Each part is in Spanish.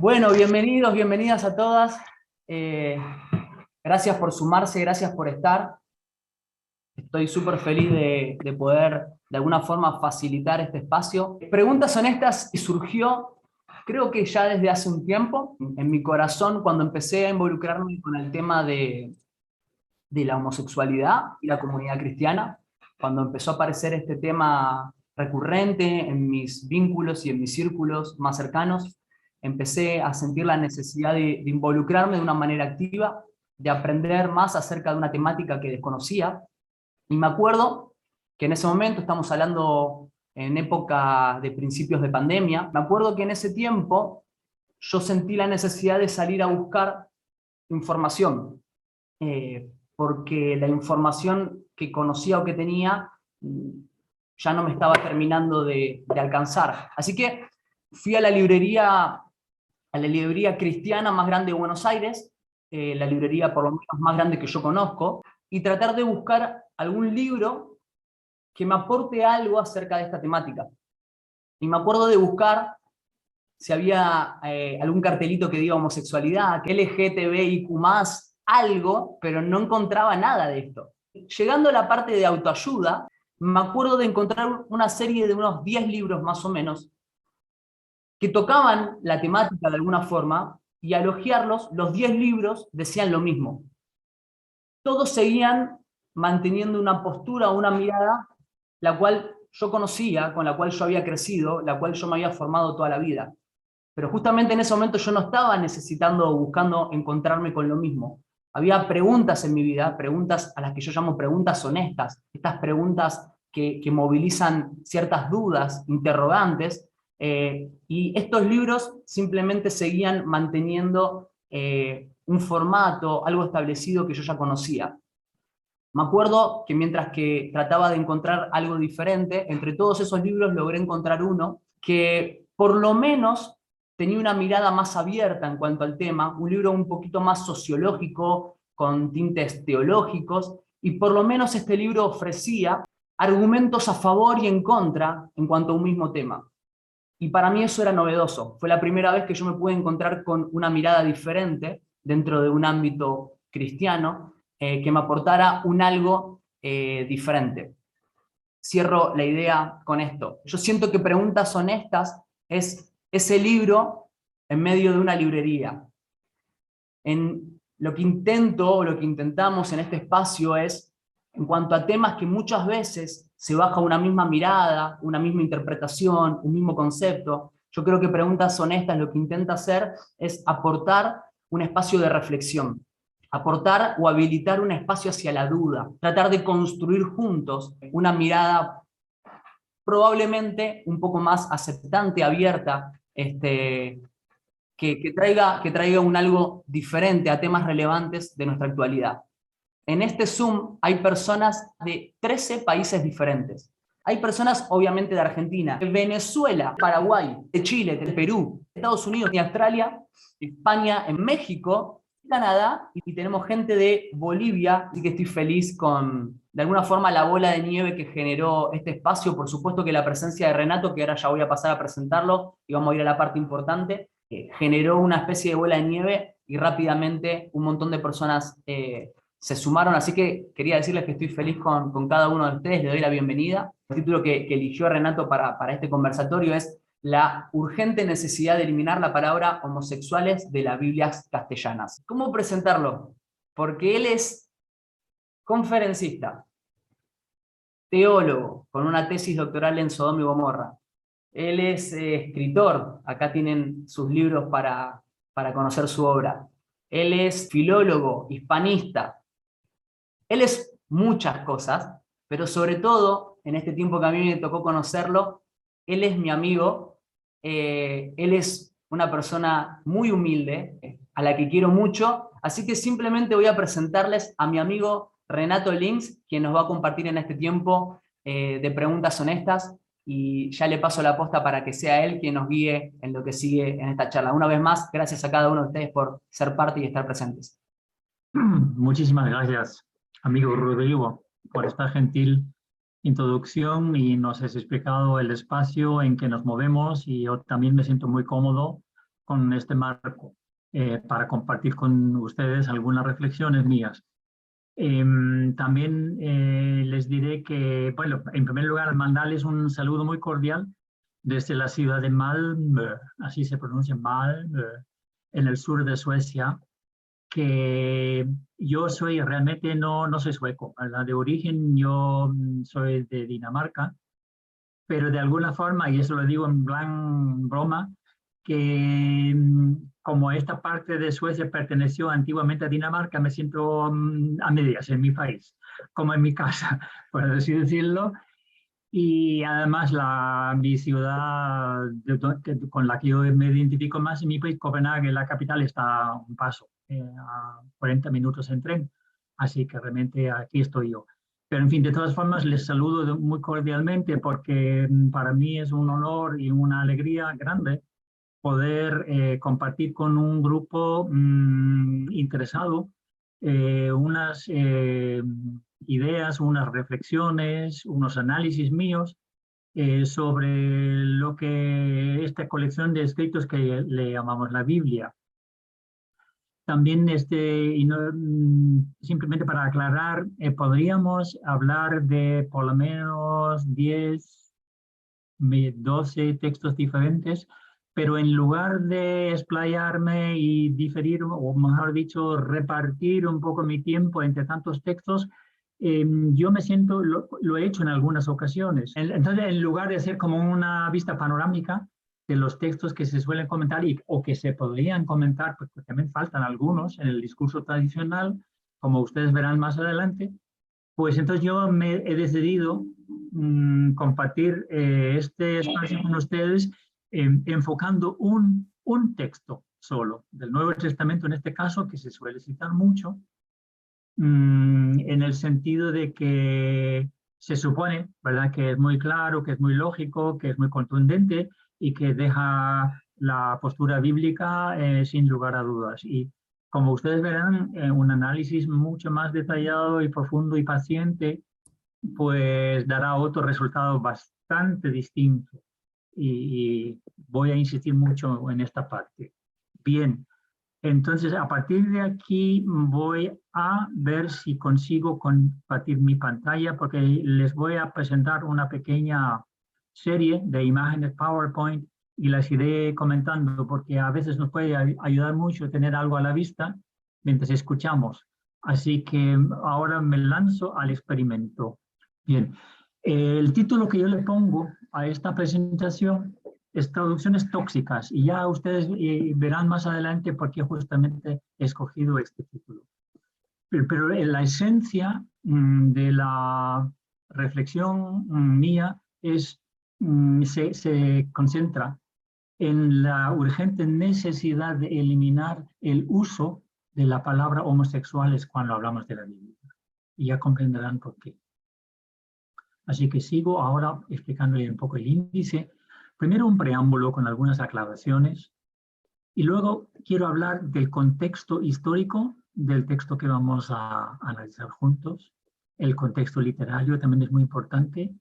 Bueno, bienvenidos, bienvenidas a todas. Eh, Gracias por sumarse, gracias por estar. Estoy súper feliz de poder, de alguna forma, facilitar este espacio. Preguntas Honestas surgió, creo que ya desde hace un tiempo, en mi corazón, cuando empecé a involucrarme con el tema de la homosexualidad y la comunidad cristiana, cuando empezó a aparecer este tema recurrente en mis vínculos y en mis círculos más cercanos, empecé a sentir la necesidad de involucrarme de una manera activa, de aprender más acerca de una temática que desconocía. Y me acuerdo que en ese momento, estamos hablando en época de principios de pandemia, me acuerdo que en ese tiempo yo sentí la necesidad de salir a buscar información, porque la información que conocía o que tenía ya no me estaba terminando de alcanzar. Así que fui a la librería cristiana más grande de Buenos Aires, la librería por lo menos más grande que yo conozco, y tratar de buscar algún libro que me aporte algo acerca de esta temática. Y me acuerdo de buscar si había algún cartelito que diga homosexualidad, que LGTBIQ+, algo, pero no encontraba nada de esto. Llegando a la parte de autoayuda, me acuerdo de encontrar una serie de unos 10 libros más o menos, que tocaban la temática de alguna forma, y al hojearlos, los 10 libros decían lo mismo. Todos seguían manteniendo una postura, una mirada, la cual yo conocía, con la cual yo había crecido, la cual yo me había formado toda la vida. Pero justamente en ese momento yo no estaba necesitando o buscando encontrarme con lo mismo. Había preguntas en mi vida, preguntas a las que yo llamo preguntas honestas, estas preguntas que movilizan ciertas dudas, interrogantes, y estos libros simplemente seguían manteniendo un formato, algo establecido que yo ya conocía. Me acuerdo que mientras que trataba de encontrar algo diferente, entre todos esos libros logré encontrar uno que por lo menos tenía una mirada más abierta en cuanto al tema, un libro un poquito más sociológico, con tintes teológicos, y por lo menos este libro ofrecía argumentos a favor y en contra en cuanto a un mismo tema. Y para mí eso era novedoso. Fue la primera vez que yo me pude encontrar con una mirada diferente dentro de un ámbito cristiano, que me aportara un algo diferente. Cierro la idea con esto. Yo siento que Preguntas Honestas es ese libro en medio de una librería. En lo que intento, o lo que intentamos en este espacio es, en cuanto a temas que muchas veces se baja una misma mirada, una misma interpretación, un mismo concepto, yo creo que Preguntas Honestas lo que intenta hacer es aportar un espacio de reflexión, aportar o habilitar un espacio hacia la duda, tratar de construir juntos una mirada probablemente un poco más aceptante, abierta, que traiga un algo diferente a temas relevantes de nuestra actualidad. En este Zoom hay personas de 13 países diferentes. Hay personas, obviamente, de Argentina, de Venezuela, Paraguay, de Chile, de Perú, de Estados Unidos y Australia, España, en México, Canadá, y tenemos gente de Bolivia, así que estoy feliz con, de alguna forma, la bola de nieve que generó este espacio. Por supuesto que la presencia de Renato, que ahora ya voy a pasar a presentarlo, y vamos a ir a la parte importante, generó una especie de bola de nieve, y rápidamente un montón de personas se sumaron, así que quería decirles que estoy feliz con cada uno de ustedes, le doy la bienvenida. El título que eligió Renato para este conversatorio es La urgente necesidad de eliminar la palabra homosexuales de las Biblias castellanas. ¿Cómo presentarlo? Porque él es conferencista, teólogo, con una tesis doctoral en Sodoma y Gomorra. Él es escritor, acá tienen sus libros para conocer su obra. Él es filólogo, hispanista. Él es muchas cosas, pero sobre todo, en este tiempo que a mí me tocó conocerlo, él es mi amigo, él es una persona muy humilde, a la que quiero mucho, así que simplemente voy a presentarles a mi amigo Renato Links, quien nos va a compartir en este tiempo de Preguntas Honestas, y ya le paso la posta para que sea él quien nos guíe en lo que sigue en esta charla. Una vez más, gracias a cada uno de ustedes por ser parte y estar presentes. Muchísimas gracias, amigo Rodrigo, por esta gentil introducción y nos has explicado el espacio en que nos movemos y yo también me siento muy cómodo con este marco para compartir con ustedes algunas reflexiones mías. También les diré que, bueno, en primer lugar, mandarles un saludo muy cordial desde la ciudad de Malmö, así se pronuncia Malmö, en el sur de Suecia, que yo soy realmente no soy sueco, ¿verdad? De origen yo soy de Dinamarca, pero de alguna forma, y eso lo digo en plan broma, que como esta parte de Suecia perteneció antiguamente a Dinamarca, me siento a medias en mi país, como en mi casa, por así decirlo. Y además mi ciudad con la que yo me identifico más en mi país, Copenhague, la capital, está a un paso, a 40 minutos en tren. Así que realmente aquí estoy yo. Pero en fin, de todas formas, les saludo muy cordialmente porque para mí es un honor y una alegría grande poder compartir con un grupo interesado unas ideas, unas reflexiones, unos análisis míos sobre lo que esta colección de escritos que le llamamos la Biblia. También, simplemente para aclarar, podríamos hablar de por lo menos 10, 12 textos diferentes, pero en lugar de explayarme y diferir, o mejor dicho, repartir un poco mi tiempo entre tantos textos, yo me siento, lo he hecho en algunas ocasiones. Entonces, en lugar de hacer como una vista panorámica de los textos que se suelen comentar o que se podrían comentar, pues también faltan algunos en el discurso tradicional, como ustedes verán más adelante, pues entonces yo he decidido compartir este espacio con ustedes enfocando un texto solo del Nuevo Testamento, en este caso, que se suele citar mucho, en el sentido de que se supone, ¿verdad?, que es muy claro, que es muy lógico, que es muy contundente y que deja la postura bíblica sin lugar a dudas. Y como ustedes verán, un análisis mucho más detallado y profundo y paciente, pues dará otro resultado bastante distinto. Y voy a insistir mucho en esta parte. Bien, entonces a partir de aquí voy a ver si consigo compartir mi pantalla, porque les voy a presentar una pequeña serie de imágenes PowerPoint y las iré comentando, porque a veces nos puede ayudar mucho tener algo a la vista mientras escuchamos. Así que ahora me lanzo al experimento. Bien, el título que yo le pongo a esta presentación es Traducciones tóxicas, y ya ustedes verán más adelante por qué justamente he escogido este título. Pero la esencia de la reflexión mía se concentra en la urgente necesidad de eliminar el uso de la palabra homosexuales cuando hablamos de la Biblia. Y ya comprenderán por qué. Así que sigo ahora explicándole un poco el índice. Primero un preámbulo con algunas aclaraciones y luego quiero hablar del contexto histórico del texto que vamos a analizar juntos. El contexto literario también es muy importante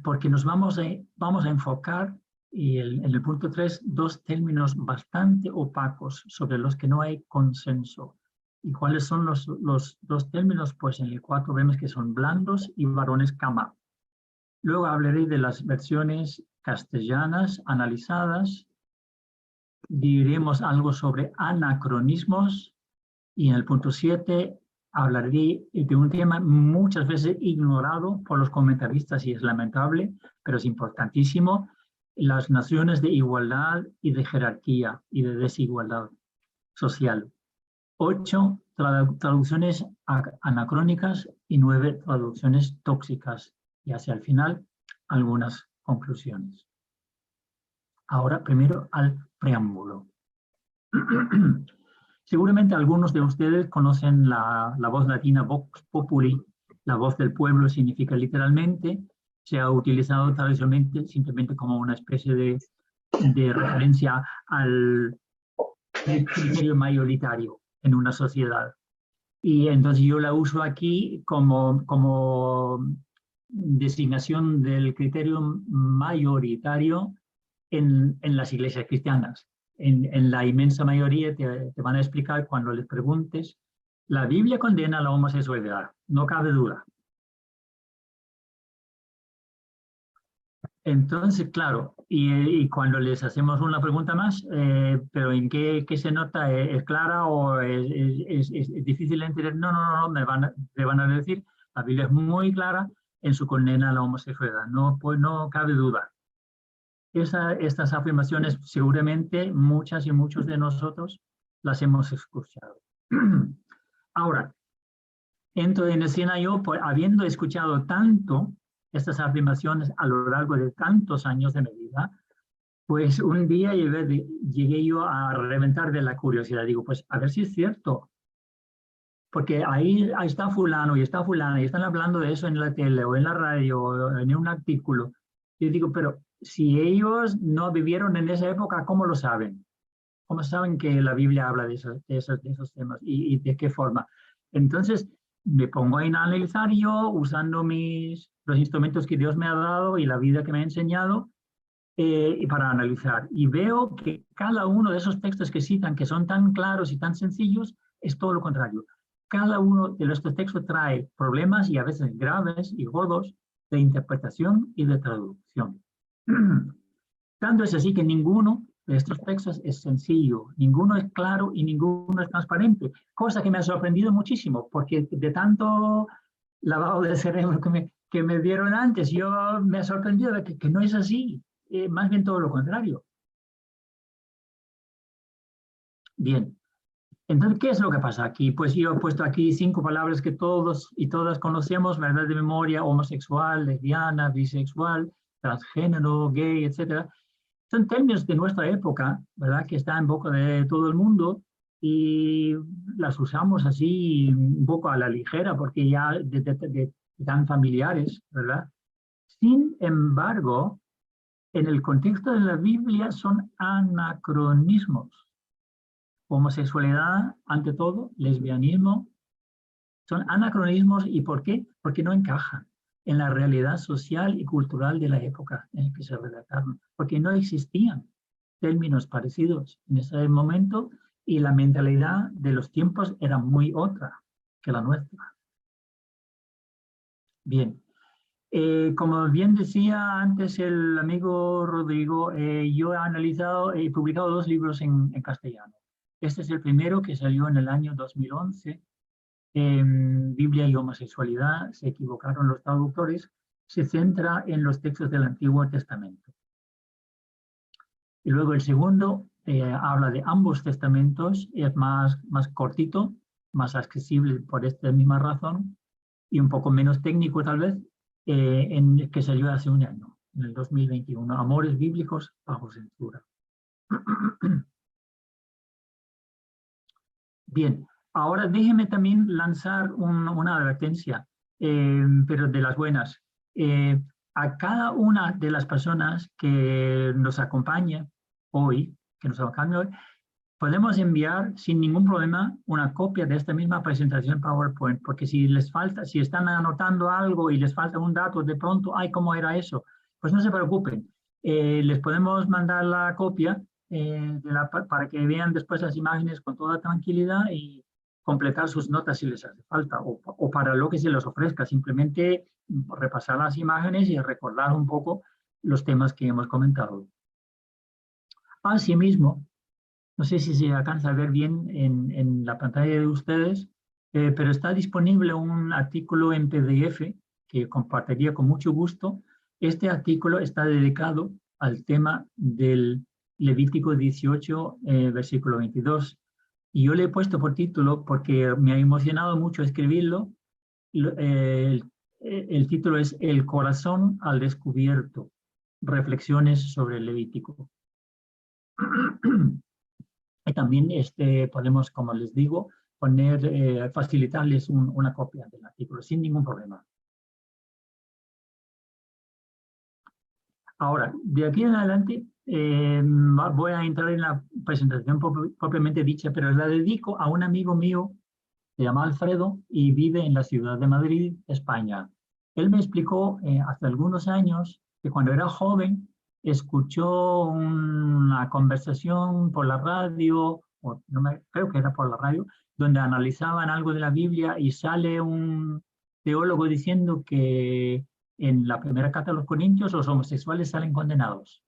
porque nos vamos a enfocar en el punto 3 dos términos bastante opacos sobre los que no hay consenso. ¿Y cuáles son los dos términos? Pues en el 4 vemos que son blandos y varones cama. Luego hablaré de las versiones castellanas analizadas. Diremos algo sobre anacronismos. Y en el punto 7 hablaré de un tema muchas veces ignorado por los comentaristas y es lamentable, pero es importantísimo: las nociones de igualdad y de jerarquía y de desigualdad social. 8 traducciones anacrónicas y 9 traducciones tóxicas. Y hacia el final, algunas conclusiones. Ahora, primero al preámbulo. Seguramente algunos de ustedes conocen la voz latina Vox Populi. La voz del pueblo significa literalmente, se ha utilizado tradicionalmente simplemente como una especie de referencia al criterio mayoritario en una sociedad. Y entonces yo la uso aquí como designación del criterio mayoritario en las iglesias cristianas. En la inmensa mayoría te van a explicar cuando les preguntes, la Biblia condena la homosexualidad, no cabe duda. Entonces, claro, y cuando les hacemos una pregunta más, pero ¿en qué se nota? ¿Es clara o es difícil de entender? No, me van a decir, la Biblia es muy clara en su condena a la homosexualidad, no, pues no cabe duda. Estas afirmaciones seguramente muchas y muchos de nosotros las hemos escuchado. Ahora, entro en escena yo, habiendo escuchado tanto estas afirmaciones a lo largo de tantos años de mi vida, pues un día llegué yo a reventar de la curiosidad. Digo, pues a ver si es cierto. Porque ahí está fulano y está fulana y están hablando de eso en la tele o en la radio o en un artículo. Yo digo, pero si ellos no vivieron en esa época, ¿cómo lo saben? ¿Cómo saben que la Biblia habla de esos temas y de qué forma? Entonces me pongo a analizar yo usando los instrumentos que Dios me ha dado y la vida que me ha enseñado para analizar. Y veo que cada uno de esos textos que citan, que son tan claros y tan sencillos, es todo lo contrario. Cada uno de estos textos trae problemas y a veces graves y gordos de interpretación y de traducción. Tanto es así que ninguno de estos textos es sencillo, ninguno es claro y ninguno es transparente, cosa que me ha sorprendido muchísimo, porque de tanto lavado de cerebro que me dieron antes, yo me ha sorprendido de que no es así, más bien todo lo contrario. Bien, entonces, ¿qué es lo que pasa aquí? Pues yo he puesto aquí 5 palabras que todos y todas conocemos, verdad de memoria: homosexual, lesbiana, bisexual, transgénero, gay, etc. Son términos de nuestra época, ¿verdad? Que están en boca de todo el mundo y las usamos así un poco a la ligera porque ya tan familiares, ¿verdad? Sin embargo, en el contexto de la Biblia son anacronismos. Homosexualidad, ante todo, lesbianismo, son anacronismos. ¿Y por qué? Porque no encajan en la realidad social y cultural de la época en la que se redactaron, porque no existían términos parecidos en ese momento y la mentalidad de los tiempos era muy otra que la nuestra. Bien, como bien decía antes el amigo Rodrigo, yo he analizado y publicado 2 libros en castellano. Este es el primero que salió en el año 2011, Biblia y homosexualidad, se equivocaron los traductores, se centra en los textos del Antiguo Testamento. Y luego el segundo habla de ambos testamentos, es más cortito, más accesible por esta misma razón, y un poco menos técnico tal vez, que salió hace un año, en el 2021, Amores bíblicos bajo censura. Bien, ahora déjeme también lanzar una advertencia, pero de las buenas. A cada una de las personas que nos acompaña hoy, podemos enviar sin ningún problema una copia de esta misma presentación PowerPoint, porque si les falta, si están anotando algo y les falta un dato, de pronto, ay, ¿cómo era eso? Pues no se preocupen, les podemos mandar la copia para que vean después las imágenes con toda tranquilidad y completar sus notas si les hace falta, o para lo que se les ofrezca, simplemente repasar las imágenes y recordar un poco los temas que hemos comentado. Asimismo, no sé si se alcanza a ver bien en la pantalla de ustedes, pero está disponible un artículo en PDF que compartiría con mucho gusto. Este artículo está dedicado al tema del Levítico 18, versículo 22. Y yo le he puesto por título porque me ha emocionado mucho escribirlo. El título es El corazón al descubierto, reflexiones sobre el Levítico. Y también podemos, como les digo, facilitarles una copia del artículo sin ningún problema. Ahora, de aquí en adelante voy a entrar en la presentación propiamente dicha, pero la dedico a un amigo mío, se llama Alfredo y vive en la ciudad de Madrid, España. Él me explicó hace algunos años que cuando era joven escuchó una conversación por la radio, o creo que era por la radio, donde analizaban algo de la Biblia y sale un teólogo diciendo que en la primera carta a los Corintios los homosexuales salen condenados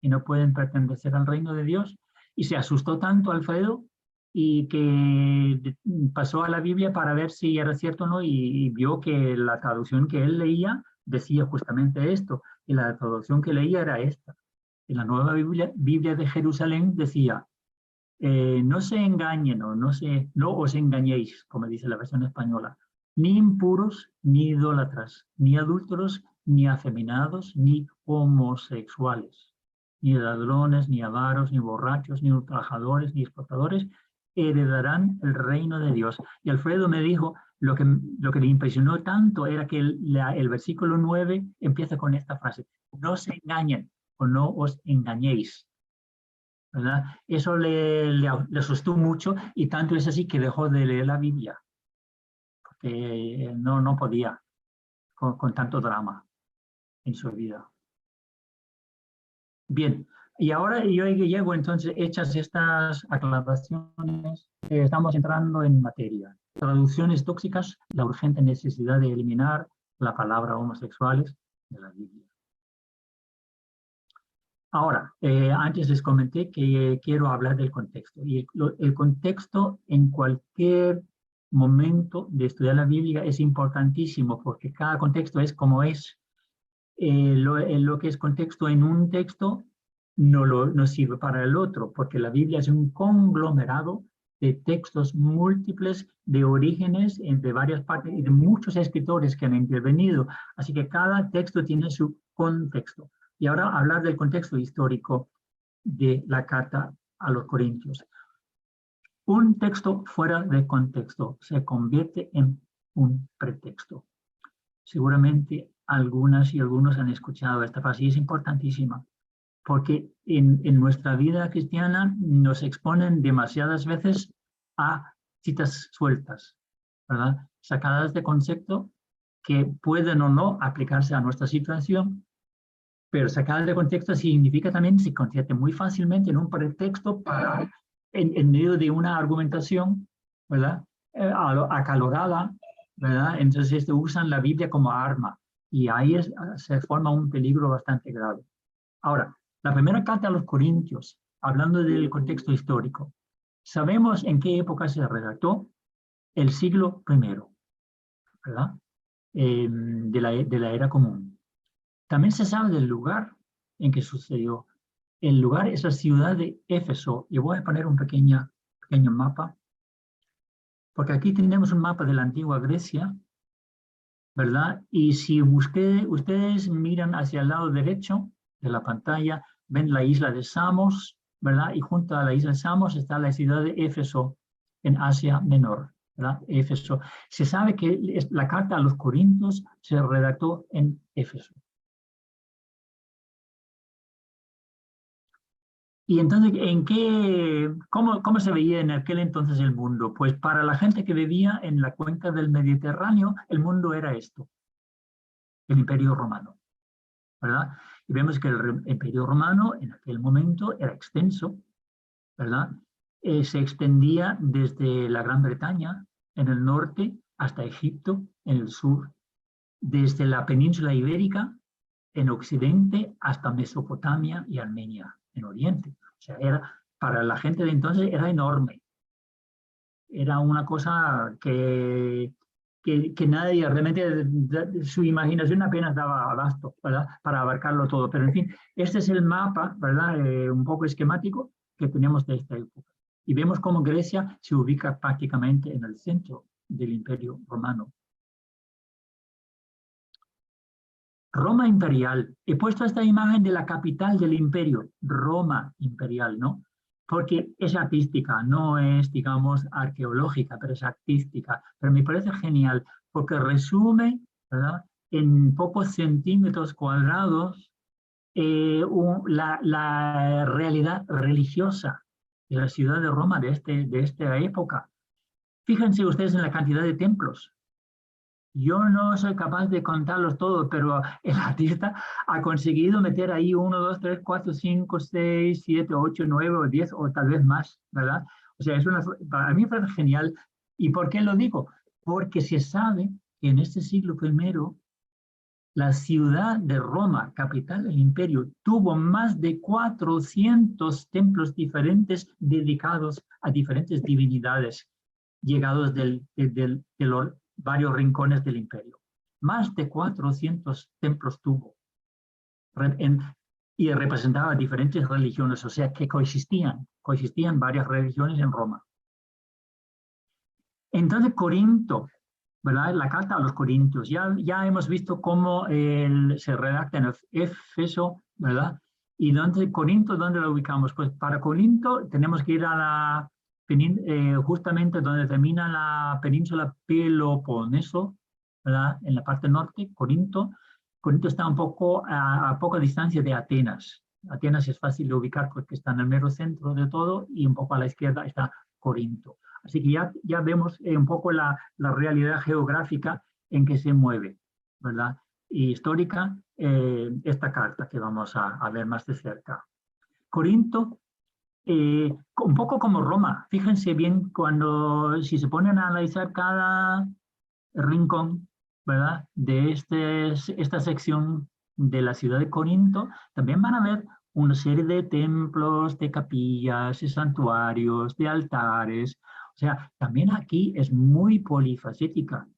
y no pueden pertenecer al reino de Dios. Y se asustó tanto Alfredo y que pasó a la Biblia para ver si era cierto o no y vio que la traducción que él leía decía justamente esto, y la traducción que leía era esta. En la Nueva Biblia de Jerusalén decía, no se engañen o no os engañéis, como dice la versión española, ni impuros, ni idólatras, ni adúlteros, ni afeminados, ni homosexuales, ni ladrones, ni avaros, ni borrachos, ni ultrajadores, ni explotadores, heredarán el reino de Dios. Y Alfredo me dijo, lo que le impresionó tanto era que el versículo 9 empieza con esta frase, no se engañen o no os engañéis. ¿Verdad? Eso le asustó mucho y tanto es así que dejó de leer la Biblia, porque no podía con tanto drama en su vida. Bien, y ahora yo llego entonces, hechas estas aclaraciones, estamos entrando en materia. Traducciones tóxicas, la urgente necesidad de eliminar la palabra homosexuales de la Biblia. Ahora, antes les comenté que quiero hablar del contexto. Y el contexto en cualquier momento de estudiar la Biblia es importantísimo porque cada contexto es como es. Lo que es contexto en un texto no sirve para el otro, porque la Biblia es un conglomerado de textos múltiples, de orígenes entre varias partes y de muchos escritores que han intervenido. Así que cada texto tiene su contexto. Y ahora hablar del contexto histórico de la carta a los Corintios. Un texto fuera de contexto se convierte en un pretexto. Seguramente algunas y algunos han escuchado esta frase y es importantísima, porque en nuestra vida cristiana nos exponen demasiadas veces a citas sueltas, ¿verdad? Sacadas de concepto que pueden o no aplicarse a nuestra situación, pero sacadas de contexto significa también, se convierte muy fácilmente en un pretexto para, en medio de una argumentación, ¿verdad? Acalorada, ¿verdad? Entonces usan la Biblia como arma y ahí se forma un peligro bastante grave. Ahora, la primera carta a los Corintios, hablando del contexto histórico, sabemos en qué época se redactó, el siglo I, ¿verdad? De la era común. También se sabe del lugar en que sucedió. El lugar es la ciudad de Éfeso. Y voy a poner un pequeño mapa, porque aquí tenemos un mapa de la antigua Grecia, ¿verdad? Y si ustedes miran hacia el lado derecho de la pantalla, ven la isla de Samos, ¿verdad? Y junto a la isla de Samos está la ciudad de Éfeso, en Asia Menor, ¿verdad? Éfeso. Se sabe que la carta a los Corintios se redactó en Éfeso. Y entonces, ¿cómo se veía en aquel entonces el mundo? Pues para la gente que vivía en la cuenca del Mediterráneo, el mundo era esto, el Imperio Romano, ¿verdad? Y vemos que el Imperio Romano en aquel momento era extenso, ¿verdad? Se extendía desde la Gran Bretaña en el norte hasta Egipto en el sur, desde la península ibérica en occidente hasta Mesopotamia y Armenia en oriente. O sea, para la gente de entonces era enorme. Era una cosa que nadie, realmente su imaginación apenas daba abasto, ¿verdad? Para abarcarlo todo. Pero en fin, este es el mapa, ¿verdad? Un poco esquemático que tenemos de esta época. Y vemos cómo Grecia se ubica prácticamente en el centro del Imperio Romano. Roma imperial. He puesto esta imagen de la capital del imperio, Roma imperial, ¿no? Porque es artística, no es, digamos, arqueológica, pero es artística. Pero me parece genial porque resume, ¿verdad?, en pocos centímetros cuadrados la realidad religiosa de la ciudad de Roma de esta época. Fíjense ustedes en la cantidad de templos. Yo no soy capaz de contarlos todos, pero el artista ha conseguido meter ahí 1, 2, 3, 4, 5, 6, 7, 8, 9 o 10 o tal vez más, ¿verdad? O sea, para mí me parece genial. ¿Y por qué lo digo? Porque se sabe que en este siglo I la ciudad de Roma, capital del imperio, tuvo más de 400 templos diferentes dedicados a diferentes divinidades, llegados de los varios rincones del imperio. Más de 400 templos tuvo y representaba diferentes religiones, o sea que coexistían varias religiones en Roma. Entonces Corinto, ¿verdad? La carta a los Corintios. Ya hemos visto cómo se redacta en Éfeso, ¿verdad? Y Corinto, ¿dónde lo ubicamos? Pues para Corinto tenemos que ir a la justamente donde termina la península Peloponeso, ¿verdad? En la parte norte, Corinto. Corinto está un poco a poca distancia de Atenas. Atenas es fácil de ubicar porque está en el mero centro de todo y un poco a la izquierda está Corinto. Así que ya vemos un poco la realidad geográfica en que se mueve, ¿verdad? Y histórica, esta carta que vamos a ver más de cerca. Corinto, un poco como Roma. Fíjense bien si se ponen a analizar cada rincón, ¿verdad? De esta sección de la ciudad de Corinto, también van a ver una serie de templos, de capillas, de santuarios, de altares. O sea, también aquí es muy polifacética,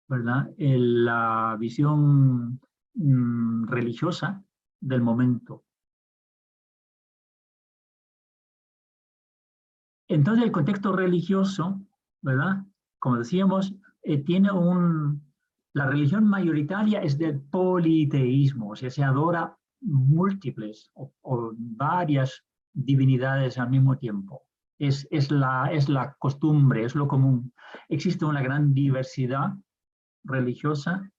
¿verdad? La visión religiosa del momento. Entonces, el contexto religioso, ¿verdad? Como decíamos, la religión mayoritaria es del politeísmo, o sea, se adora múltiples o varias divinidades al mismo tiempo. Es la costumbre, es lo común. Existe una gran diversidad religiosa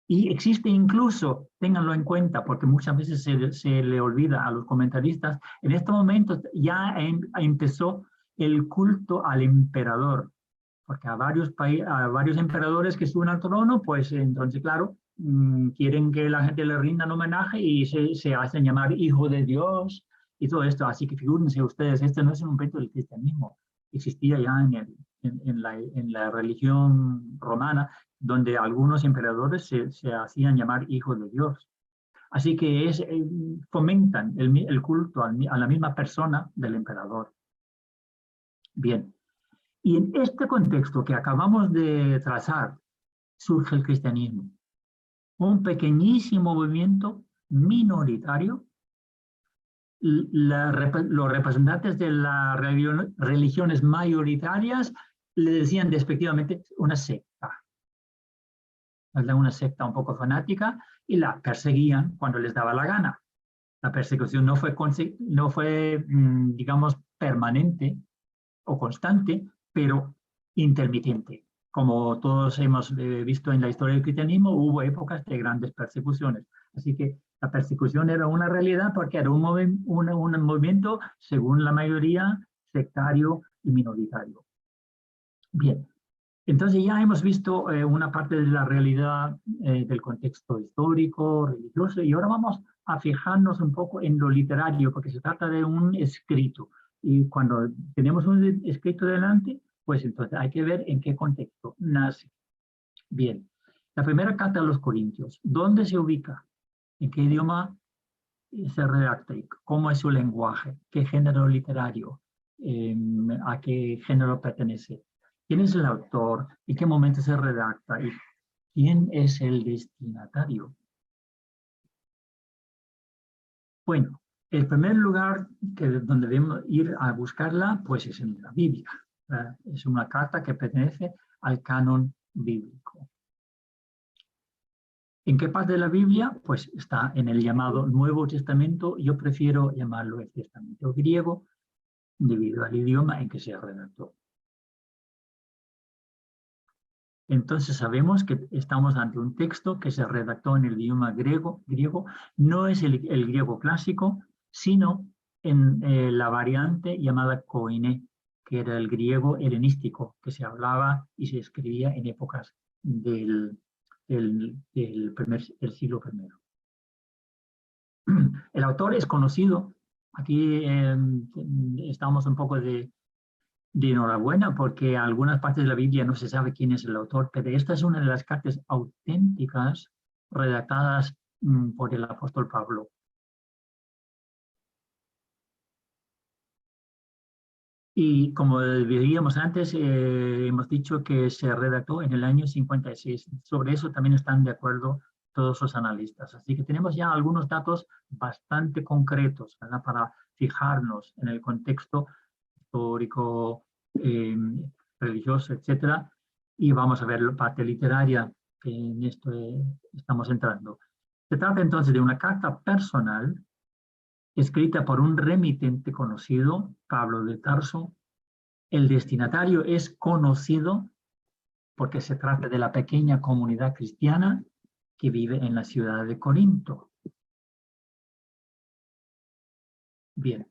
y existe incluso, ténganlo en cuenta, porque muchas veces se le olvida a los comentaristas, en este momento ya empezó el culto al emperador, porque a varios emperadores que suben al trono, pues entonces, claro, quieren que la gente le rinda un homenaje y se hacen llamar hijo de Dios y todo esto. Así que figúrense ustedes, este no es un invento del cristianismo, existía ya en la religión romana, donde algunos emperadores se hacían llamar hijos de Dios. Así que fomentan el culto a la misma persona del emperador. Bien, y en este contexto que acabamos de trazar, surge el cristianismo. Un pequeñísimo movimiento minoritario. Los representantes de las religiones mayoritarias le decían despectivamente una secta. Una secta un poco fanática y la perseguían cuando les daba la gana. La persecución no fue digamos, permanente o constante, pero intermitente. Como todos hemos visto en la historia del cristianismo, hubo épocas de grandes persecuciones. Así que la persecución era una realidad porque era un movimiento, según la mayoría, sectario y minoritario. Bien, entonces ya hemos visto una parte de la realidad del contexto histórico, religioso, y ahora vamos a fijarnos un poco en lo literario, porque se trata de un escrito. Y cuando tenemos un escrito delante, pues entonces hay que ver en qué contexto nace. Bien, la primera carta a los Corintios, ¿dónde se ubica? ¿En qué idioma se redacta? ¿Cómo es su lenguaje? ¿Qué género literario? ¿A qué género pertenece? ¿Quién es el autor? ¿En qué momento se redacta? ¿Y quién es el destinatario? Bueno, el primer lugar donde debemos ir a buscarla, pues es en la Biblia. Es una carta que pertenece al canon bíblico. ¿En qué parte de la Biblia? Pues está en el llamado Nuevo Testamento. Yo prefiero llamarlo el Testamento griego, debido al idioma en que se redactó. Entonces sabemos que estamos ante un texto que se redactó en el idioma griego. No es el griego clásico, sino en la variante llamada koiné, que era el griego helenístico, que se hablaba y se escribía en épocas del del siglo I. El autor es conocido. Aquí estamos un poco de enhorabuena porque en algunas partes de la Biblia no se sabe quién es el autor, pero esta es una de las cartas auténticas redactadas por el apóstol Pablo. Y como veíamos antes, hemos dicho que se redactó en el año 56. Sobre eso también están de acuerdo todos los analistas. Así que tenemos ya algunos datos bastante concretos, ¿verdad?, para fijarnos en el contexto histórico, religioso, etcétera. Y vamos a ver la parte literaria, que en esto estamos entrando. Se trata entonces de una carta personal escrita por un remitente conocido, Pablo de Tarso. El destinatario es conocido porque se trata de la pequeña comunidad cristiana que vive en la ciudad de Corinto. Bien.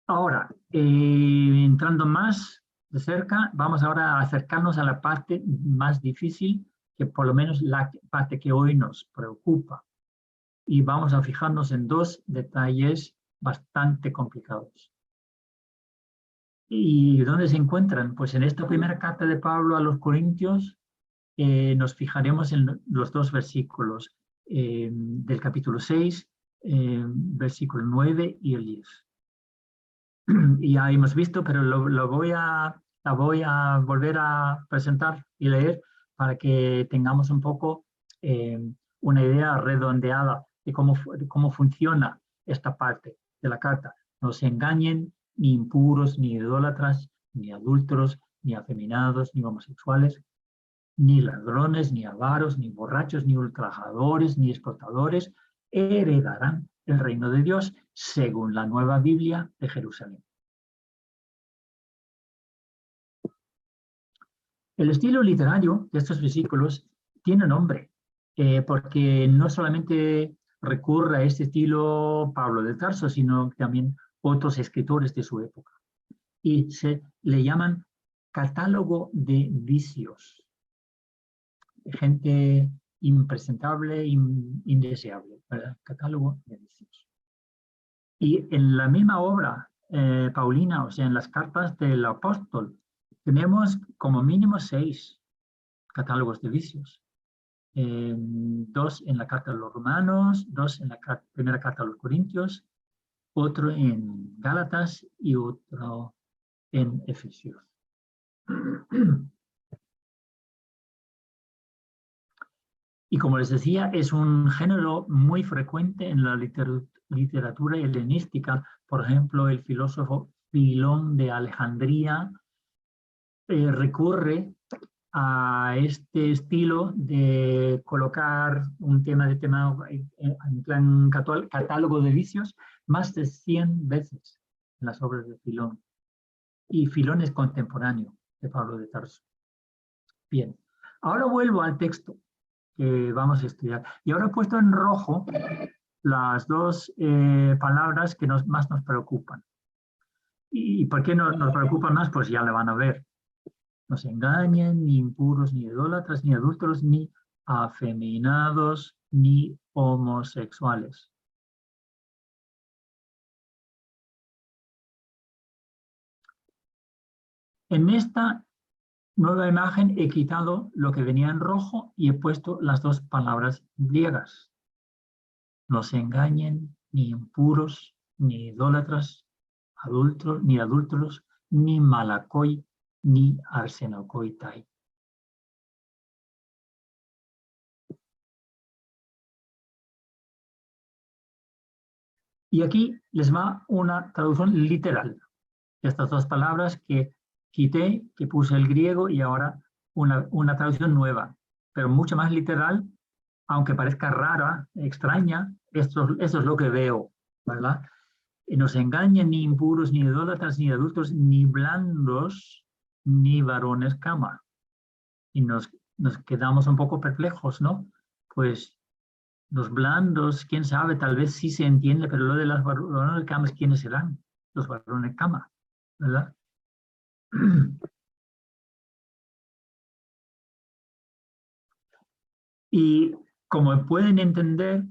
Ahora, entrando más de cerca, vamos ahora a acercarnos a la parte más difícil, que por lo menos la parte que hoy nos preocupa. Y vamos a fijarnos en dos detalles bastante complicados. ¿Y dónde se encuentran? Pues en esta primera carta de Pablo a los Corintios nos fijaremos en los dos versículos del capítulo 6, versículo 9 y el 10. Y ya hemos visto, pero la voy a volver a presentar y leer para que tengamos un poco una idea redondeada de cómo funciona esta parte de la carta. No se engañen, ni impuros, ni idólatras, ni adúlteros, ni afeminados, ni homosexuales, ni ladrones, ni avaros, ni borrachos, ni ultrajadores, ni explotadores heredarán el reino de Dios según la Nueva Biblia de Jerusalén. El estilo literario de estos versículos tiene nombre, porque no solamente recurre a este estilo Pablo de Tarso, sino también otros escritores de su época. Y se le llaman catálogo de vicios. Gente impresentable, indeseable, ¿verdad? Catálogo de vicios. Y en la misma obra paulina, o sea, en las cartas del apóstol, tenemos como mínimo 6 catálogos de vicios. 2 en la carta a los romanos, 2 en la primera carta a los corintios, otro en Gálatas y otro en Efesios. Y como les decía, es un género muy frecuente en la literatura helenística. Por ejemplo, el filósofo Filón de Alejandría recurre a este estilo de colocar un tema en plan catálogo de vicios más de 100 veces en las obras de Filón. Y Filón es contemporáneo de Pablo de Tarso. Bien, ahora vuelvo al texto que vamos a estudiar. Y ahora he puesto en rojo las dos palabras que más nos preocupan. ¿Y por qué nos preocupan más? Pues ya le van a ver. No se engañen, ni impuros, ni idólatras, ni adúlteros, ni afeminados, ni homosexuales. En esta nueva imagen he quitado lo que venía en rojo y he puesto las dos palabras griegas. No se engañen, ni impuros, ni idólatras, ni adúlteros, ni malakoi, ni arsenokoitai. Y aquí les va una traducción literal de estas dos palabras que quité, que puse el griego y ahora una traducción nueva, pero mucho más literal, aunque parezca rara, extraña, esto es lo que veo, ¿verdad? Y no se engañen ni impuros, ni idólatras, ni adultos, ni blandos, ni varones cama. Y nos quedamos un poco perplejos, ¿no? Pues los blandos, quién sabe, tal vez sí se entiende, pero lo de las varones cama, ¿quiénes serán? Los varones cama, ¿verdad? Y como pueden entender,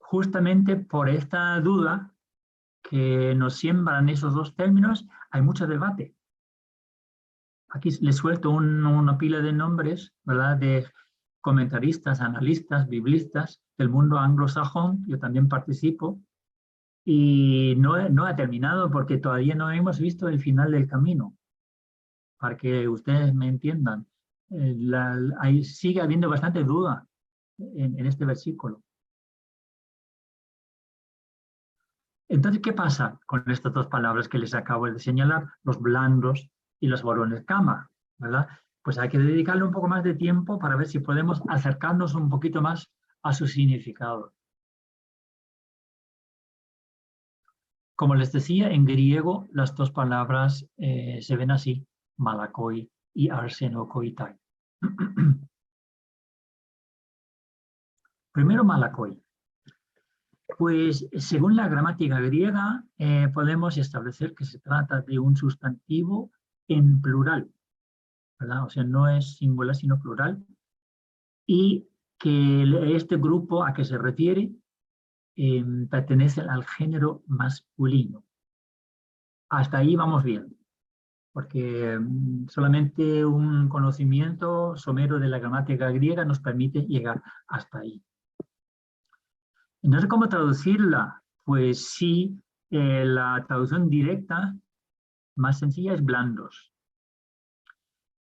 justamente por esta duda que nos siembran esos dos términos, hay mucho debate. Aquí les suelto una pila de nombres, ¿verdad?, de comentaristas, analistas, biblistas del mundo anglosajón. Yo también participo. Y no ha terminado porque todavía no hemos visto el final del camino. Para que ustedes me entiendan, sigue habiendo bastante duda en este versículo. Entonces, ¿qué pasa con estas dos palabras que les acabo de señalar? Los blandos y los varones cama, ¿verdad? Pues hay que dedicarle un poco más de tiempo para ver si podemos acercarnos un poquito más a su significado. Como les decía, en griego las dos palabras se ven así, malakoi y arsenokoitai. Primero malakoi. Pues según la gramática griega podemos establecer que se trata de un sustantivo en plural, ¿verdad? O sea, no es singular sino plural, y que este grupo a que se refiere pertenece al género masculino. Hasta ahí vamos bien, porque solamente un conocimiento somero de la gramática griega nos permite llegar hasta ahí. Entonces, ¿cómo traducirla? Pues sí, la traducción directa más sencilla es blandos.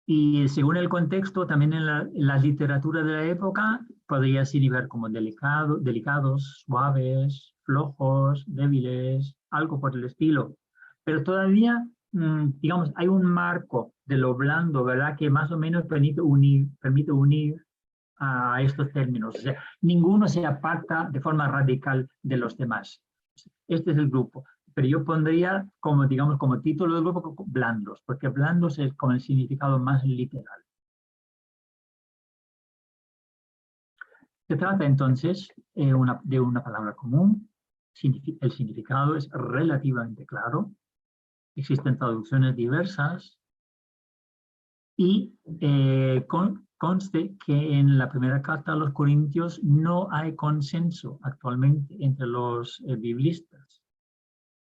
Y según el contexto, también en la literatura de la época, podría significar como delicados, suaves, flojos, débiles, algo por el estilo. Pero todavía, digamos, hay un marco de lo blando, ¿verdad?, que más o menos permite unir a estos términos. O sea, ninguno se aparta de forma radical de los demás. Este es el grupo. Pero yo pondría como, digamos, como título del grupo blandos, porque blandos es como el significado más literal. Se trata entonces de una palabra común. El significado es relativamente claro. Existen traducciones diversas. Y conste que en la primera carta a los Corintios no hay consenso actualmente entre los biblistas.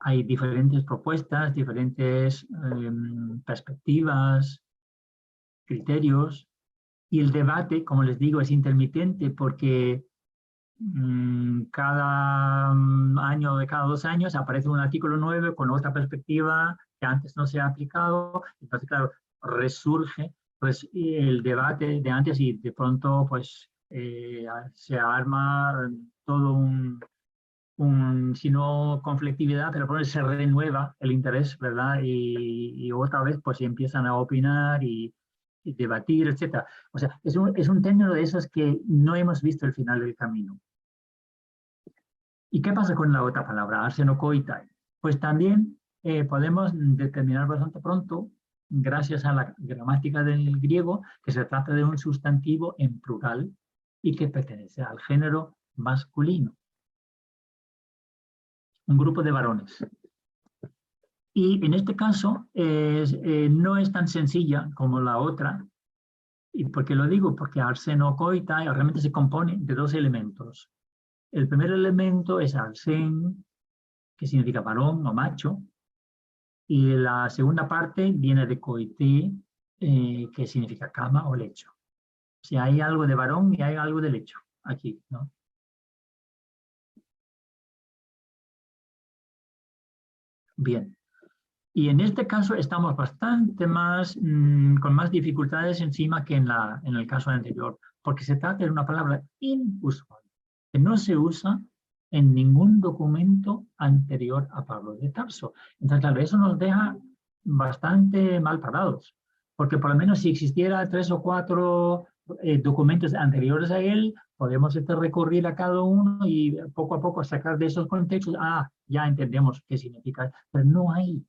Hay diferentes propuestas, diferentes perspectivas, criterios, y el debate, como les digo, es intermitente porque cada año o cada 2 años aparece un artículo nuevo con otra perspectiva que antes no se ha aplicado. Entonces, claro, resurge pues el debate de antes y de pronto pues se arma todo si no conflictividad, pero por se renueva el interés, ¿verdad? Y otra vez pues empiezan a opinar y debatir, etc. O sea, es un término de esos que no hemos visto el final del camino. ¿Y qué pasa con la otra palabra, arsenokoitai? Pues también podemos determinar bastante pronto, gracias a la gramática del griego, que se trata de un sustantivo en plural y que pertenece al género masculino. Un grupo de varones. Y en este caso no es tan sencilla como la otra. ¿Y por qué lo digo? Porque arsenokoitai realmente se compone de 2 elementos. El primer elemento es arsen, que significa varón o macho, y la segunda parte viene de koité, que significa cama o lecho. O sea, hay algo de varón y hay algo de lecho aquí, ¿no? Bien. Y en este caso estamos bastante más, con más dificultades encima que en el caso anterior, porque se trata de una palabra inusual, que no se usa en ningún documento anterior a Pablo de Tarso. Entonces, claro, eso nos deja bastante mal parados, porque por lo menos si existiera 3 o 4 documentos anteriores a él, podemos recurrir a cada uno y poco a poco sacar de esos contextos, ya entendemos qué significa, pero no hay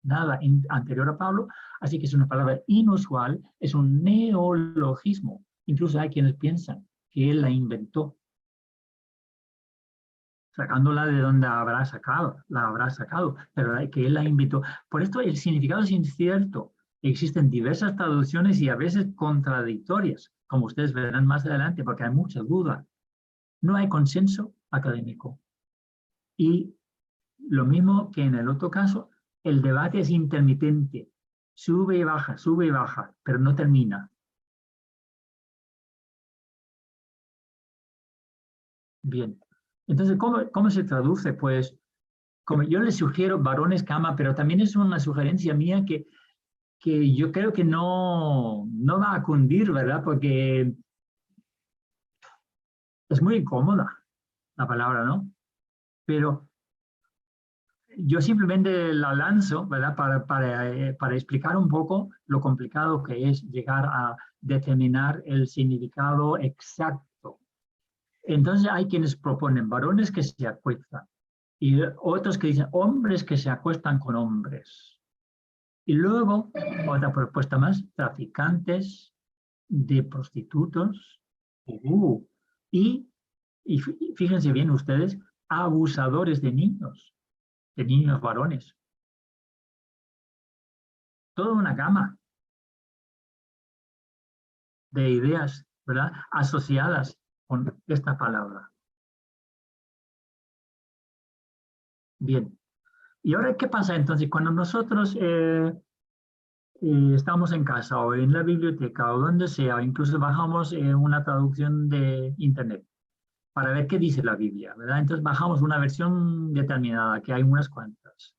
nada anterior a Pablo, así que es una palabra inusual, es un neologismo. Incluso hay quienes piensan que él la inventó, sacándola de donde la habrá sacado, pero que él la inventó. Por esto el significado es incierto. Existen diversas traducciones y a veces contradictorias, como ustedes verán más adelante, porque hay mucha duda. No hay consenso académico. Y lo mismo que en el otro caso, el debate es intermitente. Sube y baja, pero no termina. Bien. Entonces, ¿cómo se traduce? Pues, como yo les sugiero, varones cama, pero también es una sugerencia mía que yo creo que no va a cundir, ¿verdad? Porque es muy incómoda la palabra, ¿no? Pero yo simplemente la lanzo, ¿verdad? Para explicar un poco lo complicado que es llegar a determinar el significado exacto. Entonces hay quienes proponen varones que se acuestan y otros que dicen hombres que se acuestan con hombres. Y luego, otra propuesta más, traficantes de prostitutos. Y fíjense bien ustedes, abusadores de niños varones. Toda una gama de ideas, ¿verdad?, asociadas con esta palabra. Bien. ¿Y ahora qué pasa entonces cuando nosotros estamos en casa o en la biblioteca o donde sea, o incluso bajamos una traducción de internet para ver qué dice la Biblia, ¿verdad? Entonces bajamos una versión determinada, que hay unas cuantas.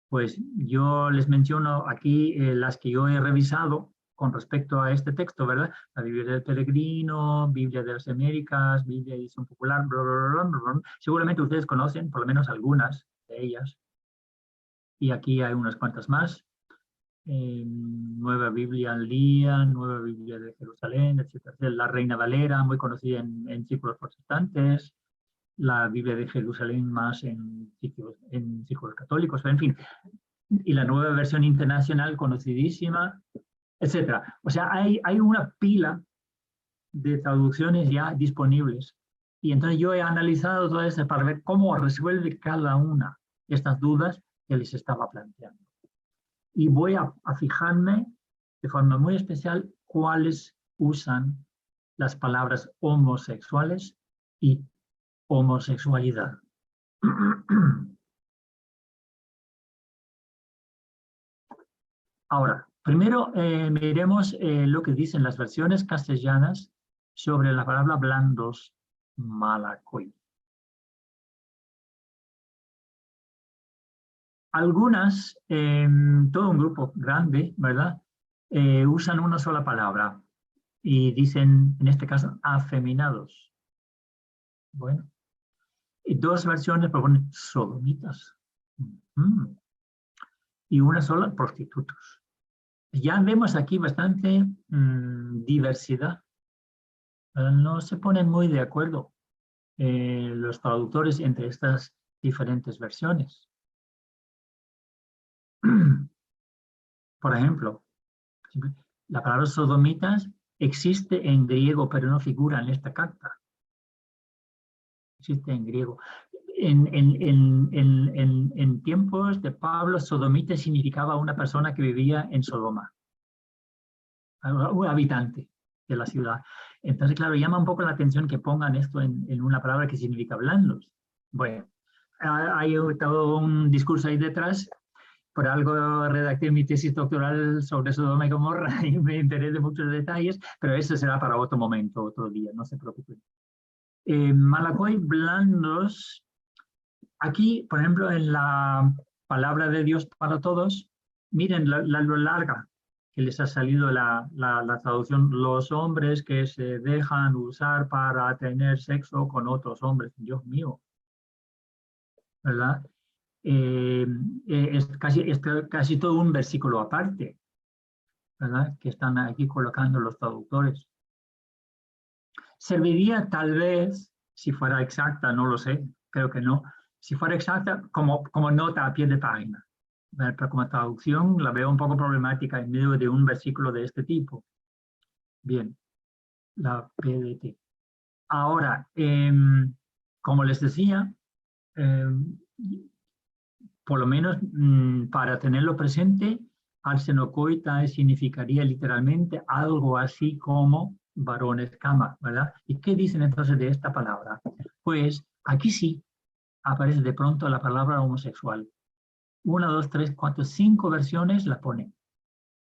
Pues yo les menciono aquí las que yo he revisado con respecto a este texto, ¿verdad? La Biblia del Peregrino, Biblia de las Américas, Biblia de Edición Popular, bla, bla, bla, bla, bla. Seguramente ustedes conocen por lo menos algunas de ellas. Y aquí hay unas cuantas más. Nueva Biblia al Día, Nueva Biblia de Jerusalén, etc. La Reina Valera, muy conocida en círculos protestantes. La Biblia de Jerusalén más en círculos católicos, en fin. Y la nueva versión internacional conocidísima, etcétera. O sea, hay una pila de traducciones ya disponibles. Y entonces yo he analizado todo esto para ver cómo resuelve cada una de estas dudas que les estaba planteando. Y voy a fijarme de forma muy especial cuáles usan las palabras homosexuales y homosexualidad. Ahora, primero miremos lo que dicen las versiones castellanas sobre la palabra blandos, malakoi. Algunas, todo un grupo grande, ¿verdad? Usan una sola palabra y dicen, en este caso, afeminados. Bueno, y dos versiones proponen sodomitas. Y una sola, prostitutos. Ya vemos aquí bastante diversidad. No se ponen muy de acuerdo los traductores entre estas diferentes versiones. Por ejemplo, la palabra sodomitas existe en griego, pero no figura en esta carta. Existe en griego. En tiempos de Pablo, sodomita significaba una persona que vivía en Sodoma, un habitante de la ciudad. Entonces, claro, llama un poco la atención que pongan esto en una palabra que significa blandos. Bueno, hay todo un discurso ahí detrás. Por algo redacté mi tesis doctoral sobre Sodoma y Gomorra y me enteré de muchos detalles, pero eso será para otro momento, otro día, no se preocupen. Malakoi, blandos. Aquí, por ejemplo, en la palabra de Dios para todos, miren lo larga que les ha salido la traducción, los hombres que se dejan usar para tener sexo con otros hombres. Dios mío, ¿verdad? Es casi todo un versículo aparte, ¿verdad?, que están aquí colocando los traductores. Serviría tal vez, si fuera exacta, no lo sé, creo que no, si fuera exacta como nota a pie de página. Pero como traducción la veo un poco problemática en medio de un versículo de este tipo. Bien, la PDT. Ahora, como les decía, por lo menos para tenerlo presente, arsenocoitai significaría literalmente algo así como varones cama, ¿verdad? ¿Y qué dicen entonces de esta palabra? Pues aquí sí aparece de pronto la palabra homosexual. 1, 2, 3, 4, 5 versiones la ponen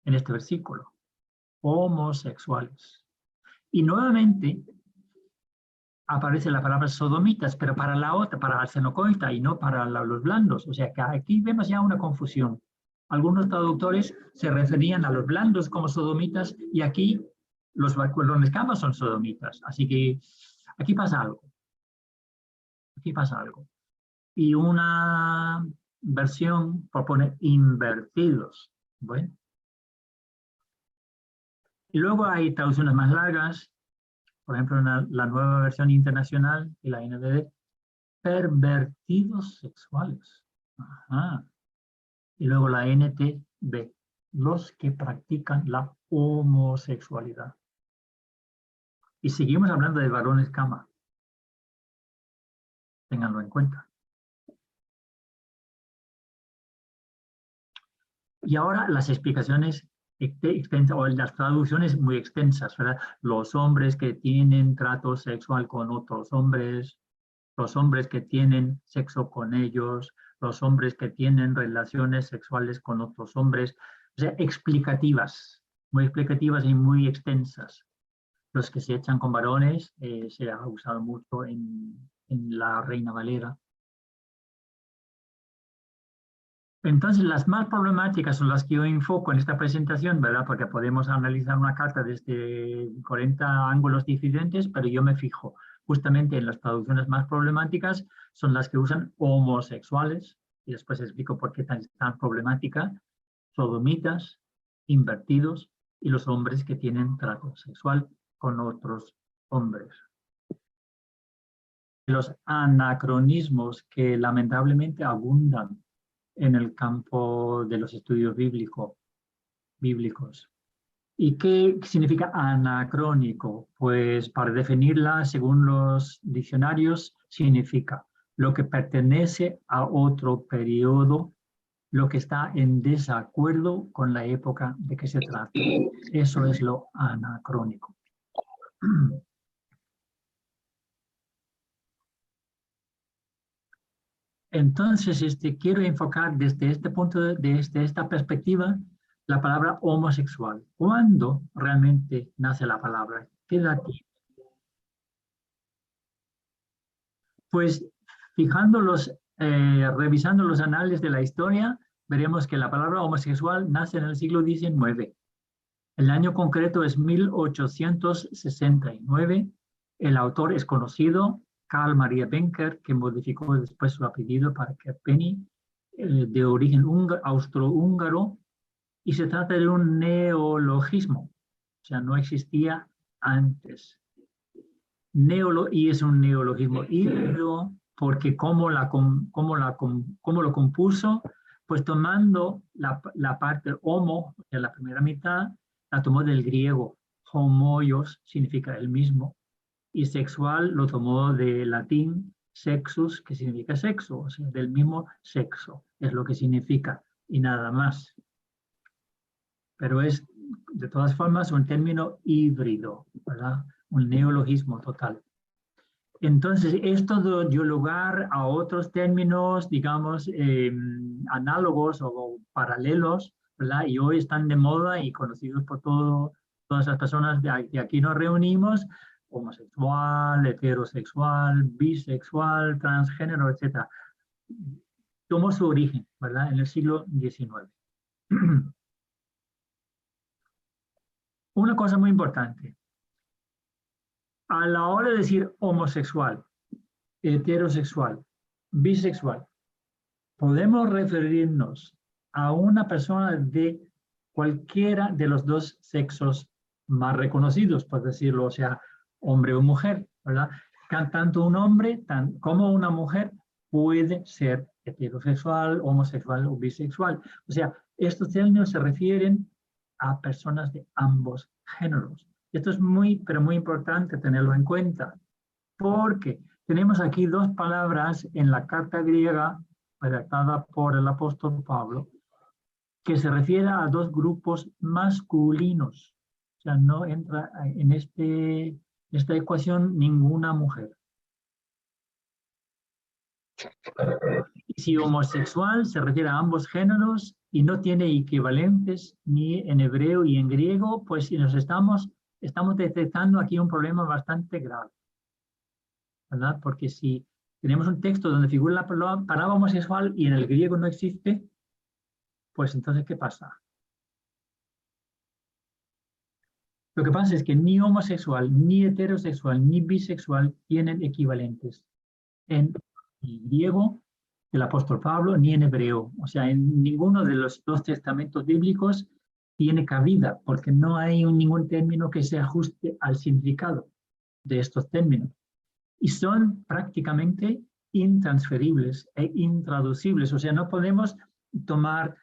en este versículo. Homosexuales. Y nuevamente aparece la palabra sodomitas, pero para la otra, para arsenocoita y no para los blandos. O sea que aquí vemos ya una confusión. Algunos traductores se referían a los blandos como sodomitas y aquí los varones camas son sodomitas. Así que aquí pasa algo. Aquí pasa algo. Y una versión propone invertidos. Bueno. Y luego hay traducciones más largas, por ejemplo, la nueva versión internacional y la NBD, pervertidos sexuales. Ajá. Y luego la NTB, los que practican la homosexualidad. Y seguimos hablando de varones cama. Ténganlo en cuenta. Y ahora las explicaciones extensas, o las traducciones muy extensas, ¿verdad? Los hombres que tienen trato sexual con otros hombres, los hombres que tienen sexo con ellos, los hombres que tienen relaciones sexuales con otros hombres, o sea, explicativas y muy extensas. Los que se echan con varones se ha usado mucho en la Reina Valera. Entonces, las más problemáticas son las que yo enfoco en esta presentación, ¿verdad? Porque podemos analizar una carta desde 40 ángulos diferentes, pero yo me fijo justamente en las traducciones más problemáticas, son las que usan homosexuales, y después explico por qué tan problemática, sodomitas, invertidos, y los hombres que tienen trato sexual con otros hombres. Los anacronismos que lamentablemente abundan en el campo de los estudios bíblicos. ¿Y qué significa anacrónico? Pues para definirla, según los diccionarios, significa lo que pertenece a otro periodo, lo que está en desacuerdo con la época de que se trata. Eso es lo anacrónico. Entonces, quiero enfocar desde este punto, desde esta perspectiva, la palabra homosexual. ¿Cuándo realmente nace la palabra? ¿Qué edad tiene? Pues revisando los anales de la historia, veremos que la palabra homosexual nace en el siglo XIX. El año concreto es 1869. El autor es conocido, Karl Maria Benker, que modificó después su apellido para Kerpenny, de origen austrohúngaro, y se trata de un neologismo, o sea, no existía antes. Y es un neologismo híbrido, porque ¿cómo lo compuso? Pues tomando la parte homo, de la primera mitad, la tomó del griego. Homoios significa el mismo, y sexual lo tomó del latín sexus, que significa sexo, o sea, del mismo sexo, es lo que significa, y nada más. Pero es, de todas formas, un término híbrido, ¿verdad? Un neologismo total. Entonces, esto dio lugar a otros términos, digamos, análogos o paralelos, ¿verdad? Y hoy están de moda y conocidos por todas las personas de aquí nos reunimos: homosexual, heterosexual, bisexual, transgénero, etc. Tomó su origen, ¿verdad? En el siglo XIX. Una cosa muy importante. A la hora de decir homosexual, heterosexual, bisexual, podemos referirnos a una persona de cualquiera de los dos sexos más reconocidos, por decirlo, o sea, hombre o mujer, ¿verdad? Tanto un hombre como una mujer puede ser heterosexual, homosexual o bisexual. O sea, estos términos se refieren a personas de ambos géneros. Esto es pero muy importante tenerlo en cuenta, porque tenemos aquí dos palabras en la carta griega redactada por el apóstol Pablo, que se refiere a dos grupos masculinos. O sea, no entra en esta ecuación ninguna mujer. Y si homosexual se refiere a ambos géneros y no tiene equivalentes ni en hebreo y en griego, pues nos estamos detectando aquí un problema bastante grave, ¿verdad? Porque si tenemos un texto donde figura la palabra homosexual y en el griego no existe, pues entonces, ¿qué pasa? Lo que pasa es que ni homosexual, ni heterosexual, ni bisexual tienen equivalentes en griego del apóstol Pablo, ni en hebreo. O sea, en ninguno de los dos testamentos bíblicos tiene cabida, porque no hay ningún término que se ajuste al significado de estos términos. Y son prácticamente intransferibles e intraducibles. O sea, no podemos tomar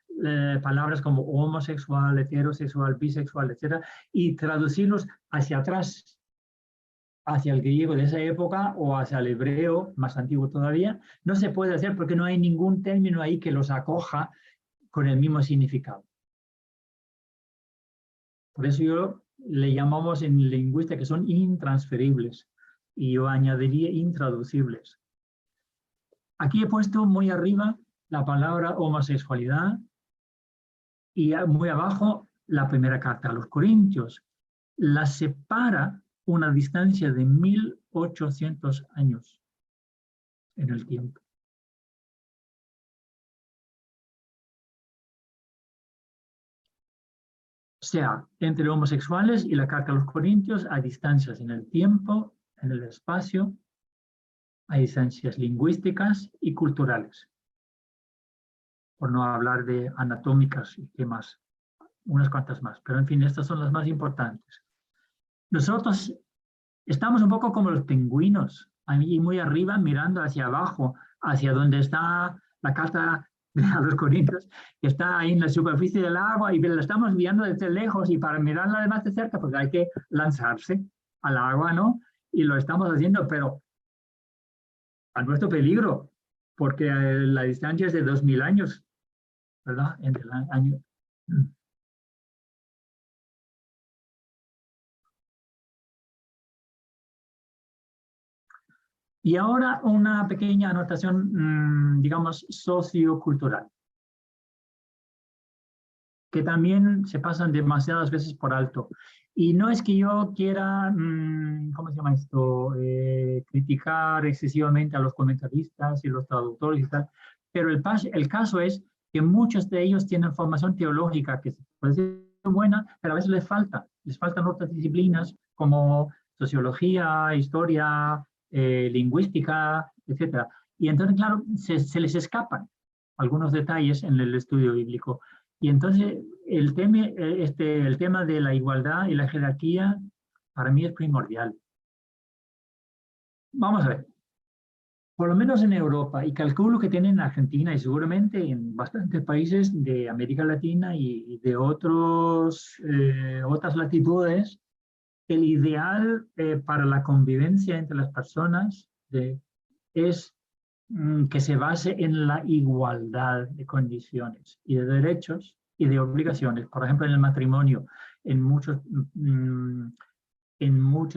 palabras como homosexual, heterosexual, bisexual, etc., y traducirlos hacia atrás, hacia el griego de esa época o hacia el hebreo más antiguo todavía. No se puede hacer porque no hay ningún término ahí que los acoja con el mismo significado. Por eso le llamamos en lingüística que son intransferibles y yo añadiría intraducibles. Aquí he puesto muy arriba la palabra homosexualidad y muy abajo la primera carta a los Corintios. La separa una distancia de 1800 años en el tiempo. O sea, entre homosexuales y la carta a los Corintios hay distancias en el tiempo, en el espacio, hay distancias lingüísticas y culturales, por no hablar de anatómicas y demás, unas cuantas más, pero en fin, estas son las más importantes. Nosotros estamos un poco como los pingüinos, ahí muy arriba mirando hacia abajo, hacia donde está la carta a los Corintios, que está ahí en la superficie del agua y la estamos viendo desde lejos y para mirarla de más de cerca, pues hay que lanzarse al agua, ¿no? Y lo estamos haciendo, pero a nuestro peligro, porque la distancia es de 2000 años, ¿verdad? Entre el año. Y ahora una pequeña anotación, digamos, sociocultural, que también se pasan demasiadas veces por alto. Y no es que yo quiera, ¿cómo se llama esto?, criticar excesivamente a los comentaristas y los traductores y tal, pero el caso es que muchos de ellos tienen formación teológica que puede ser buena, pero a veces les faltan otras disciplinas como sociología, historia, lingüística, etc. Y entonces, claro, se les escapan algunos detalles en el estudio bíblico. Y entonces el tema de la igualdad y la jerarquía para mí es primordial. Vamos a ver, por lo menos en Europa, y calculo que tienen en Argentina y seguramente en bastantes países de América Latina y de otras latitudes, el ideal para la convivencia entre las personas es que se base en la igualdad de condiciones y de derechos y de obligaciones. Por ejemplo, en el matrimonio, en muchos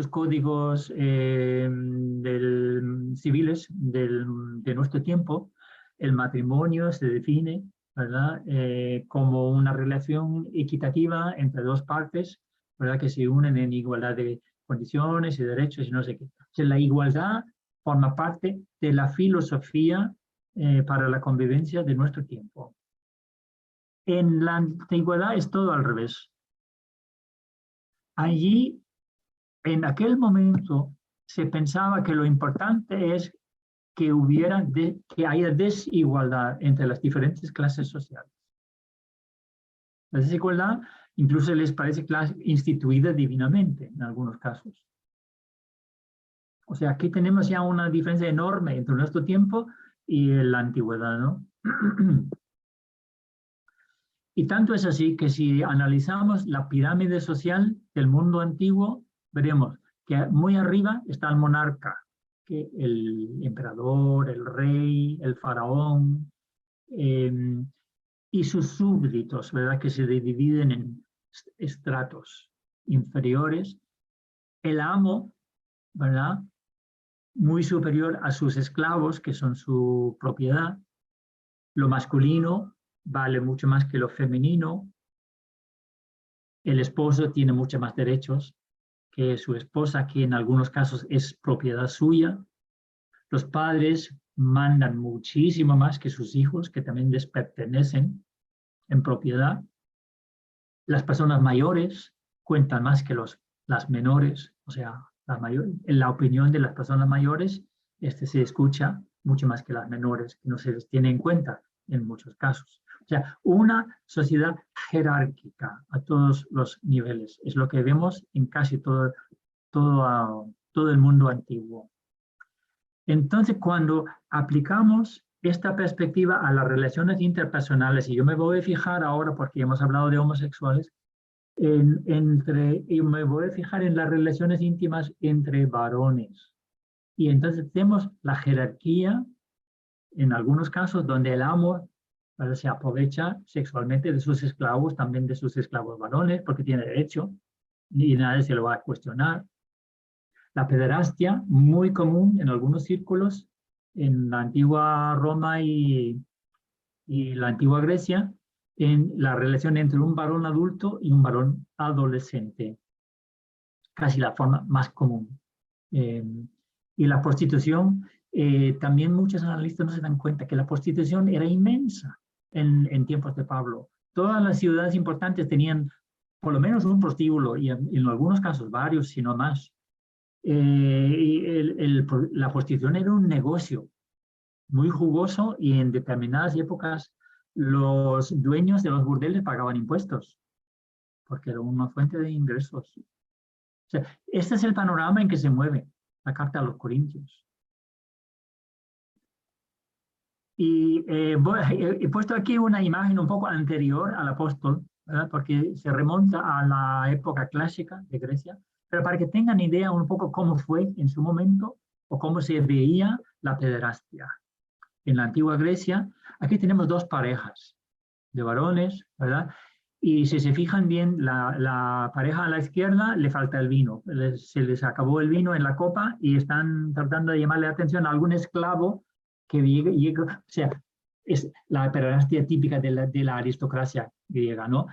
códigos civiles de nuestro tiempo, el matrimonio se define, ¿verdad?, como una relación equitativa entre dos partes, ¿verdad?, que se unen en igualdad de condiciones y derechos y no sé qué. O sea, la igualdad forma parte de la filosofía para la convivencia de nuestro tiempo. En la antigüedad es todo al revés. Allí, en aquel momento, se pensaba que lo importante es que haya desigualdad entre las diferentes clases sociales. La desigualdad incluso les parece instituida divinamente en algunos casos. O sea, aquí tenemos ya una diferencia enorme entre nuestro tiempo y la antigüedad, ¿no? Y tanto es así que si analizamos la pirámide social del mundo antiguo, veremos que muy arriba está el monarca, que el emperador, el rey, el faraón, y sus súbditos, ¿verdad?, que se dividen en estratos. inferiores, el amo, ¿verdad?, muy superior a sus esclavos, que son su propiedad. Lo masculino vale mucho más que lo femenino. El esposo tiene muchos más derechos que su esposa, que en algunos casos es propiedad suya. Los padres mandan muchísimo más que sus hijos, que también les pertenecen en propiedad. Las personas mayores cuentan más que las menores, o sea, en la opinión de las personas mayores se escucha mucho más que las menores, que no se les tiene en cuenta en muchos casos. O sea, una sociedad jerárquica a todos los niveles. Es lo que vemos en casi todo el mundo antiguo. Entonces, cuando aplicamos esta perspectiva a las relaciones interpersonales, y yo me voy a fijar ahora, porque hemos hablado de homosexuales, y me voy a fijar en las relaciones íntimas entre varones. Y entonces tenemos la jerarquía, en algunos casos, donde el amo se aprovecha sexualmente de sus esclavos, también de sus esclavos varones, porque tiene derecho, y nadie se lo va a cuestionar. La pederastia, muy común en algunos círculos, en la antigua Roma y la antigua Grecia, en la relación entre un varón adulto y un varón adolescente, casi la forma más común. Y la prostitución, también muchos analistas no se dan cuenta que la prostitución era inmensa en tiempos de Pablo. Todas las ciudades importantes tenían por lo menos un prostíbulo, y en algunos casos varios, si no más. La prostitución era un negocio muy jugoso, y en determinadas épocas los dueños de los burdeles pagaban impuestos, porque era una fuente de ingresos. O sea, este es el panorama en que se mueve la carta a los Corintios. Y he puesto aquí una imagen un poco anterior al apóstol, ¿verdad?, porque se remonta a la época clásica de Grecia, pero para que tengan idea un poco cómo fue en su momento o cómo se veía la pederastia. En la antigua Grecia, aquí tenemos dos parejas de varones, ¿verdad? Y si se fijan bien, la pareja a la izquierda le falta el vino, se les acabó el vino en la copa y están tratando de llamarle la atención a algún esclavo que llegue, o sea, es la pederastia típica de la aristocracia griega, ¿no?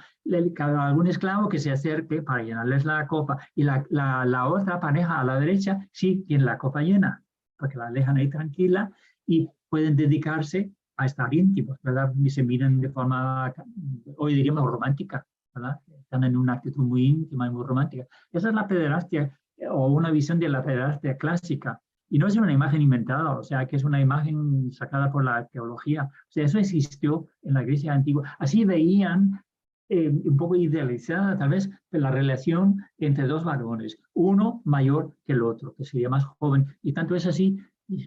Algún esclavo que se acerque para llenarles la copa, y la otra pareja a la derecha sí tiene la copa llena, porque la dejan ahí tranquila y pueden dedicarse a estar íntimos, ¿verdad? Y se miran de forma, hoy diríamos, romántica, ¿verdad? Están en una actitud muy íntima y muy romántica. Esa es la pederastia, o una visión de la pederastia clásica. Y no es una imagen inventada, o sea, que es una imagen sacada por la arqueología. O sea, eso existió en la Grecia antigua. Así veían, un poco idealizada tal vez, la relación entre dos varones, uno mayor que el otro, que sería más joven. Y tanto es así,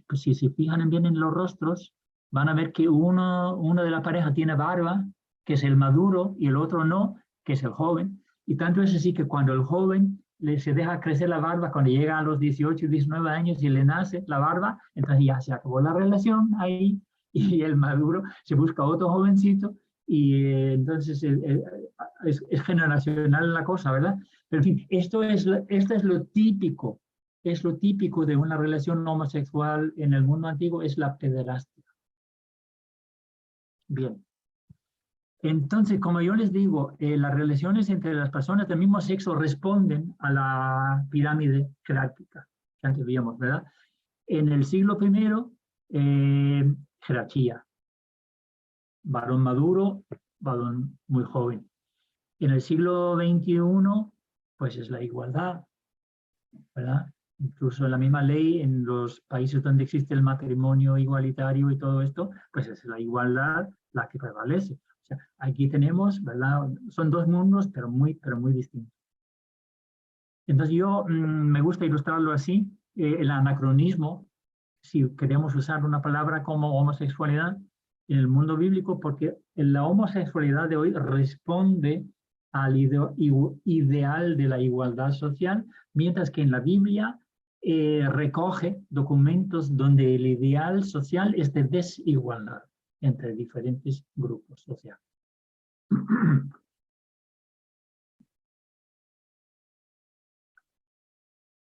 pues si se fijan bien en los rostros, van a ver que uno de la pareja tiene barba, que es el maduro, y el otro no, que es el joven. Y tanto es así que cuando el joven se deja crecer la barba, cuando llega a los 18 y 19 años y le nace la barba, entonces ya se acabó la relación ahí, y el maduro se busca otro jovencito, y entonces es generacional la cosa, ¿verdad? Pero en fin, esto es lo típico, es lo típico de una relación homosexual en el mundo antiguo, es la pederastia. Bien. Entonces, como yo les digo, las relaciones entre las personas del mismo sexo responden a la pirámide jerárquica que antes vimos, ¿verdad? En el siglo I, jerarquía. Varón maduro, varón muy joven. En el siglo XXI, pues es la igualdad, ¿verdad? Incluso en la misma ley, en los países donde existe el matrimonio igualitario y todo esto, pues es la igualdad la que prevalece. O sea, aquí tenemos, ¿verdad? Son dos mundos, pero muy distintos. Entonces yo me gusta ilustrarlo así, el anacronismo, si queremos usar una palabra como homosexualidad en el mundo bíblico, porque la homosexualidad de hoy responde al ideal de la igualdad social, mientras que en la Biblia recoge documentos donde el ideal social es de desigualdad entre diferentes grupos sociales.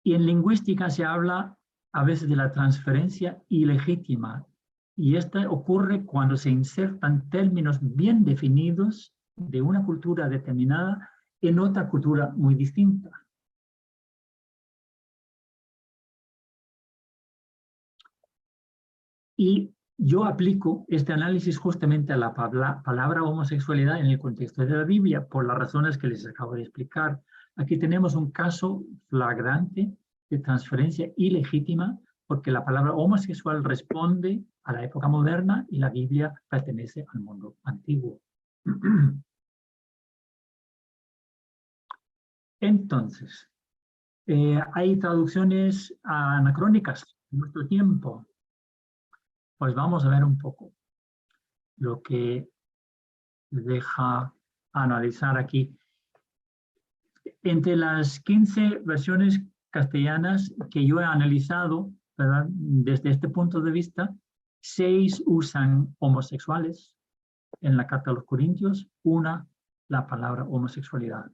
Y en lingüística se habla a veces de la transferencia ilegítima. Y esta ocurre cuando se insertan términos bien definidos de una cultura determinada en otra cultura muy distinta. Y yo aplico este análisis justamente a la palabra homosexualidad en el contexto de la Biblia, por las razones que les acabo de explicar. Aquí tenemos un caso flagrante de transferencia ilegítima, porque la palabra homosexual responde a la época moderna y la Biblia pertenece al mundo antiguo. Entonces, hay traducciones anacrónicas en nuestro tiempo. Pues vamos a ver un poco lo que deja analizar aquí. Entre las 15 versiones castellanas que yo he analizado, ¿verdad?, desde este punto de vista, 6 usan homosexuales en la carta a los Corintios, una la palabra homosexualidad.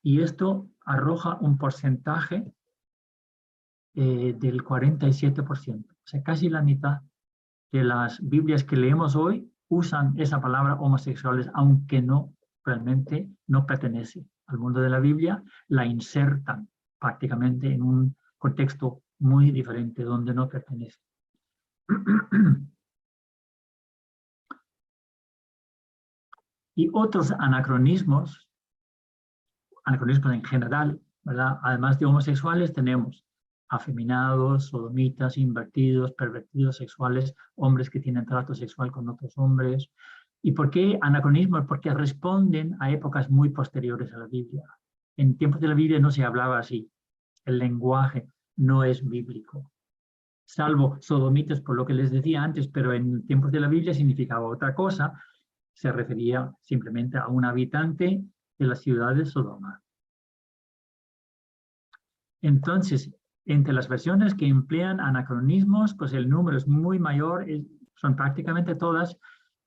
Y esto arroja un porcentaje del 47%. O sea, casi la mitad de las Biblias que leemos hoy usan esa palabra homosexuales, aunque no realmente no pertenece al mundo de la Biblia, la insertan prácticamente en un contexto muy diferente donde no pertenece. Y otros anacronismos en general, ¿verdad? Además de homosexuales tenemos afeminados, sodomitas, invertidos, pervertidos sexuales, hombres que tienen trato sexual con otros hombres. ¿Y por qué anacronismos? Porque responden a épocas muy posteriores a la Biblia. En tiempos de la Biblia no se hablaba así. El lenguaje no es bíblico. Salvo sodomitas, por lo que les decía antes, pero en tiempos de la Biblia significaba otra cosa. Se refería simplemente a un habitante de la ciudad de Sodoma. Entonces, entre las versiones que emplean anacronismos, pues el número es muy mayor, son prácticamente todas,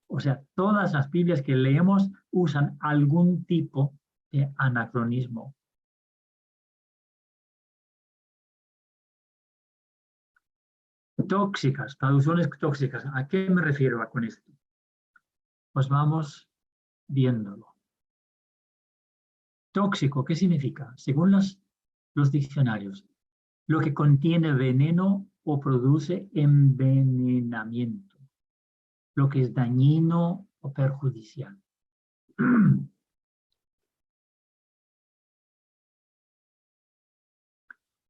o sea, todas las Biblias que leemos usan algún tipo de anacronismo. Tóxicas, traducciones tóxicas. ¿A qué me refiero con esto? Pues vamos viéndolo. Tóxico, ¿qué significa? Según los diccionarios, lo que contiene veneno o produce envenenamiento, lo que es dañino o perjudicial.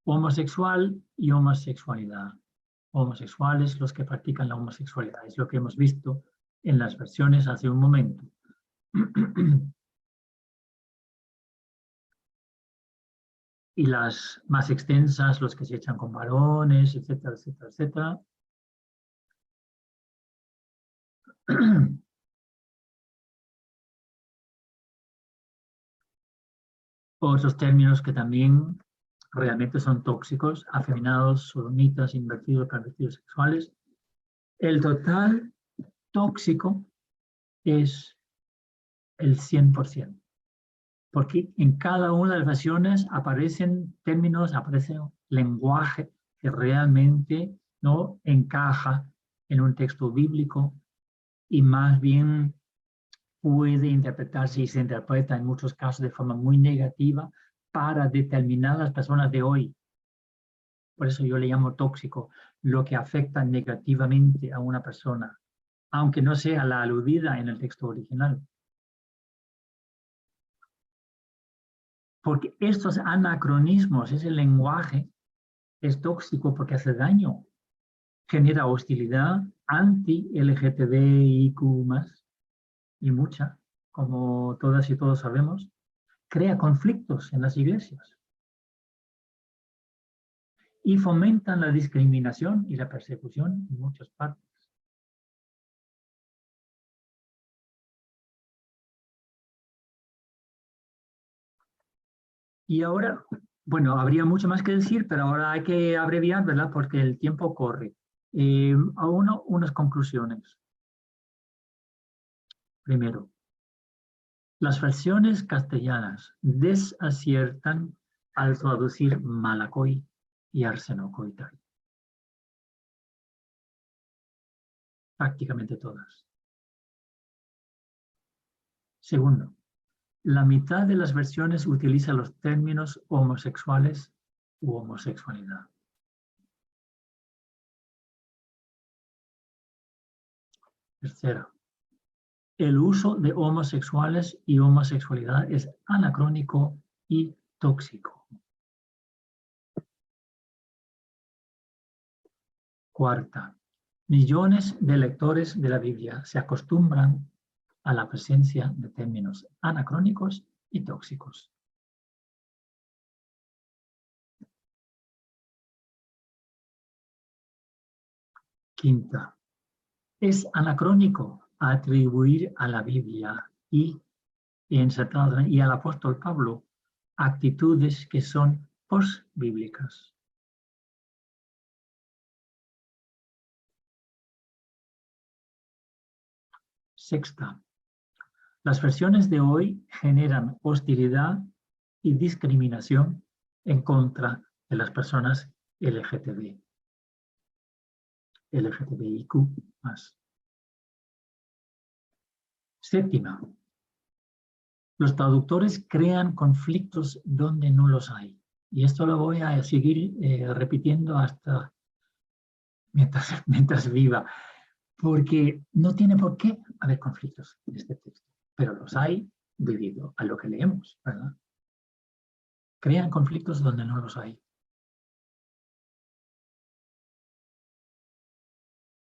Homosexual y homosexualidad. Homosexuales, los que practican la homosexualidad. Es lo que hemos visto en las versiones hace un momento. Y las más extensas, los que se echan con varones, etcétera, etcétera, etcétera. Otros términos que también realmente son tóxicos: afeminados, sodomitas, invertidos, pervertidos sexuales. El total tóxico es el 100%, porque en cada una de las versiones aparecen términos, aparece lenguaje que realmente no encaja en un texto bíblico y más bien puede interpretarse y se interpreta en muchos casos de forma muy negativa para determinadas personas de hoy. Por eso yo le llamo tóxico, lo que afecta negativamente a una persona, aunque no sea la aludida en el texto original. Porque estos anacronismos, ese lenguaje, es tóxico porque hace daño, genera hostilidad anti-LGTBIQ+, y mucha, como todas y todos sabemos, crea conflictos en las iglesias y fomentan la discriminación y la persecución en muchas partes. Y ahora, bueno, habría mucho más que decir, pero ahora hay que abreviar, ¿verdad? Porque el tiempo corre. Unas conclusiones. Primero, las versiones castellanas desaciertan al traducir malakoi y arsenokoitai. Prácticamente todas. Segundo, la mitad de las versiones utiliza los términos homosexuales u homosexualidad. Tercero, el uso de homosexuales y homosexualidad es anacrónico y tóxico. Cuarta, millones de lectores de la Biblia se acostumbran a la presencia de términos anacrónicos y tóxicos. Quinta, es anacrónico atribuir a la Biblia y al apóstol Pablo actitudes que son postbíblicas. Sexta, las versiones de hoy generan hostilidad y discriminación en contra de las personas LGTBIQ+. Séptima, los traductores crean conflictos donde no los hay. Y esto lo voy a seguir repitiendo hasta mientras viva, porque no tiene por qué haber conflictos en este texto, pero los hay debido a lo que leemos, ¿verdad? Crean conflictos donde no los hay.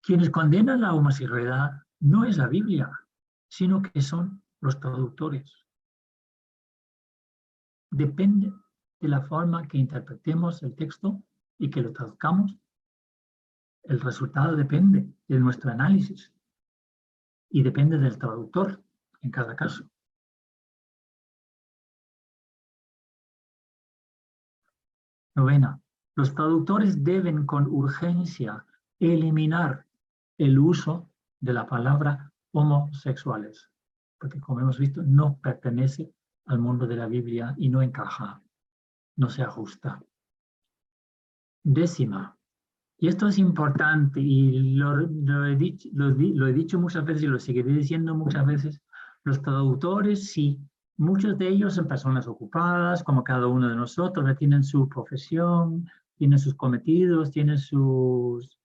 Quienes condenan la homosexualidad no es la Biblia, sino que son los traductores. Depende de la forma que interpretemos el texto y que lo traduzcamos. El resultado depende de nuestro análisis y depende del traductor en cada caso. Novena, los traductores deben con urgencia eliminar el uso de la palabra homosexuales, porque como hemos visto no pertenece al mundo de la Biblia y no encaja, no se ajusta. Décima, y esto es importante y lo he dicho muchas veces y lo seguiré diciendo muchas veces, los traductores sí, muchos de ellos son personas ocupadas, como cada uno de nosotros, que tienen su profesión, tienen sus cometidos, tienen sus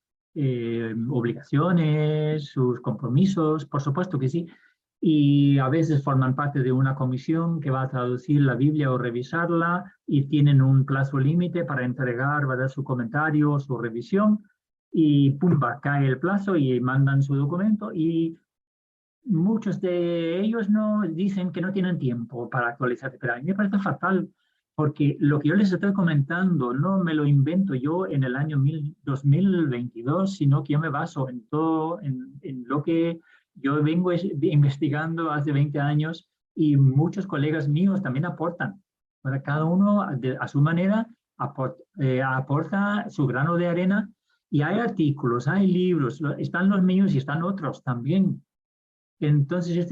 obligaciones, sus compromisos, por supuesto que sí, y a veces forman parte de una comisión que va a traducir la Biblia o revisarla y tienen un plazo límite para entregar, ¿verdad?, su comentario o su revisión y pumba, cae el plazo y mandan su documento y muchos de ellos no dicen que no tienen tiempo para actualizarse, pero a mí me parece fatal porque lo que yo les estoy comentando no me lo invento yo en el año 2022, sino que yo me baso en todo, en lo que yo vengo investigando hace 20 años y muchos colegas míos también aportan. Para cada uno a su manera aporta su grano de arena y hay artículos, hay libros, están los míos y están otros también. Entonces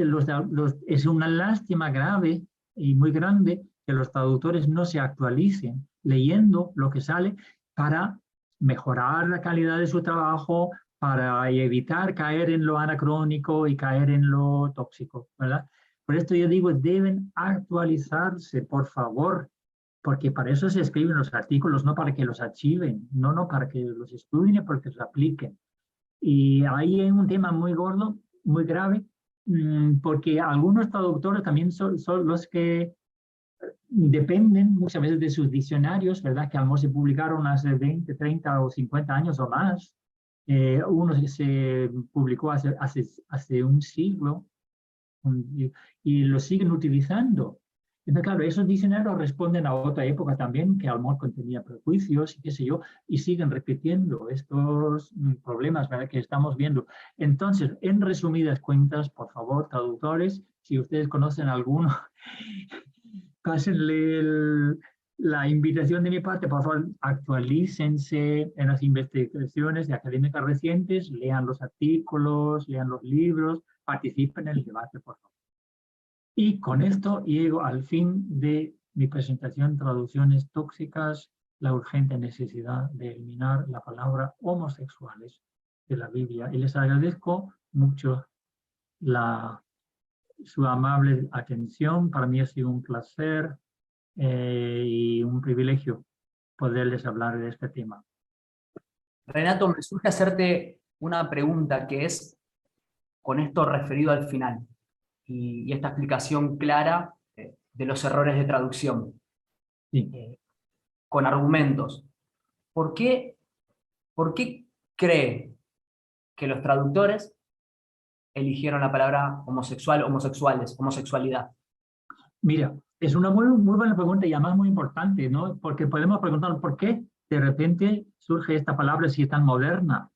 es una lástima grave y muy grande que los traductores no se actualicen leyendo lo que sale para mejorar la calidad de su trabajo, para evitar caer en lo anacrónico y caer en lo tóxico, ¿verdad? Por esto yo digo, deben actualizarse, por favor, porque para eso se escriben los artículos, no para que los archiven, no para que los estudien y porque los apliquen. Y ahí hay un tema muy gordo, muy grave, porque algunos traductores también son los que dependen muchas veces de sus diccionarios, ¿verdad? Que a lo mejor se publicaron hace 20, 30 o 50 años o más. Uno que se publicó hace un siglo y lo siguen utilizando. Entonces, claro, esos diccionarios responden a otra época también, que a lo mejor contenía prejuicios y qué sé yo, y siguen repitiendo estos problemas, ¿verdad?, que estamos viendo. Entonces, en resumidas cuentas, por favor, traductores, si ustedes conocen alguno, pásenle la invitación de mi parte, por favor, actualícense en las investigaciones de académicas recientes, lean los artículos, lean los libros, participen en el debate, por favor. Y con esto llego al fin de mi presentación, traducciones tóxicas, la urgente necesidad de eliminar la palabra homosexuales de la Biblia. Y les agradezco mucho su amable atención. Para mí ha sido un placer y un privilegio poderles hablar de este tema. Renato, me surge hacerte una pregunta que es con esto referido al final y esta explicación clara de los errores de traducción, Sí. con argumentos. ¿Por qué cree que los traductores eligieron la palabra homosexual, homosexuales, homosexualidad? Mira, es una muy buena pregunta y además muy importante, ¿no? Porque podemos preguntar por qué de repente surge esta palabra si es tan moderna.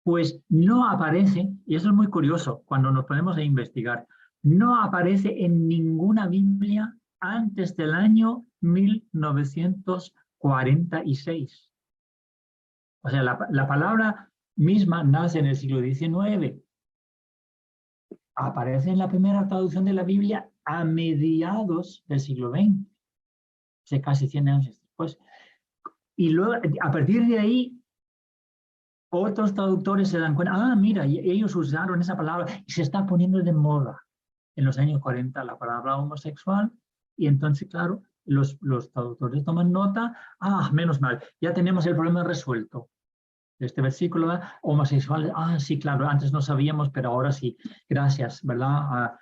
Pues no aparece, y eso es muy curioso cuando nos ponemos a investigar, no aparece en ninguna Biblia antes del año 1946. O sea, la palabra misma nace en el siglo XIX. Aparece en la primera traducción de la Biblia a mediados del siglo XX, o sea, casi 100 años después. Y luego, a partir de ahí, otros traductores se dan cuenta, mira, ellos usaron esa palabra y se está poniendo de moda en los años 40 la palabra homosexual, y entonces, claro, los traductores toman nota, menos mal, ya tenemos el problema resuelto. Este versículo, ¿verdad? Homosexuales, sí, claro, antes no sabíamos, pero ahora sí, gracias, ¿verdad?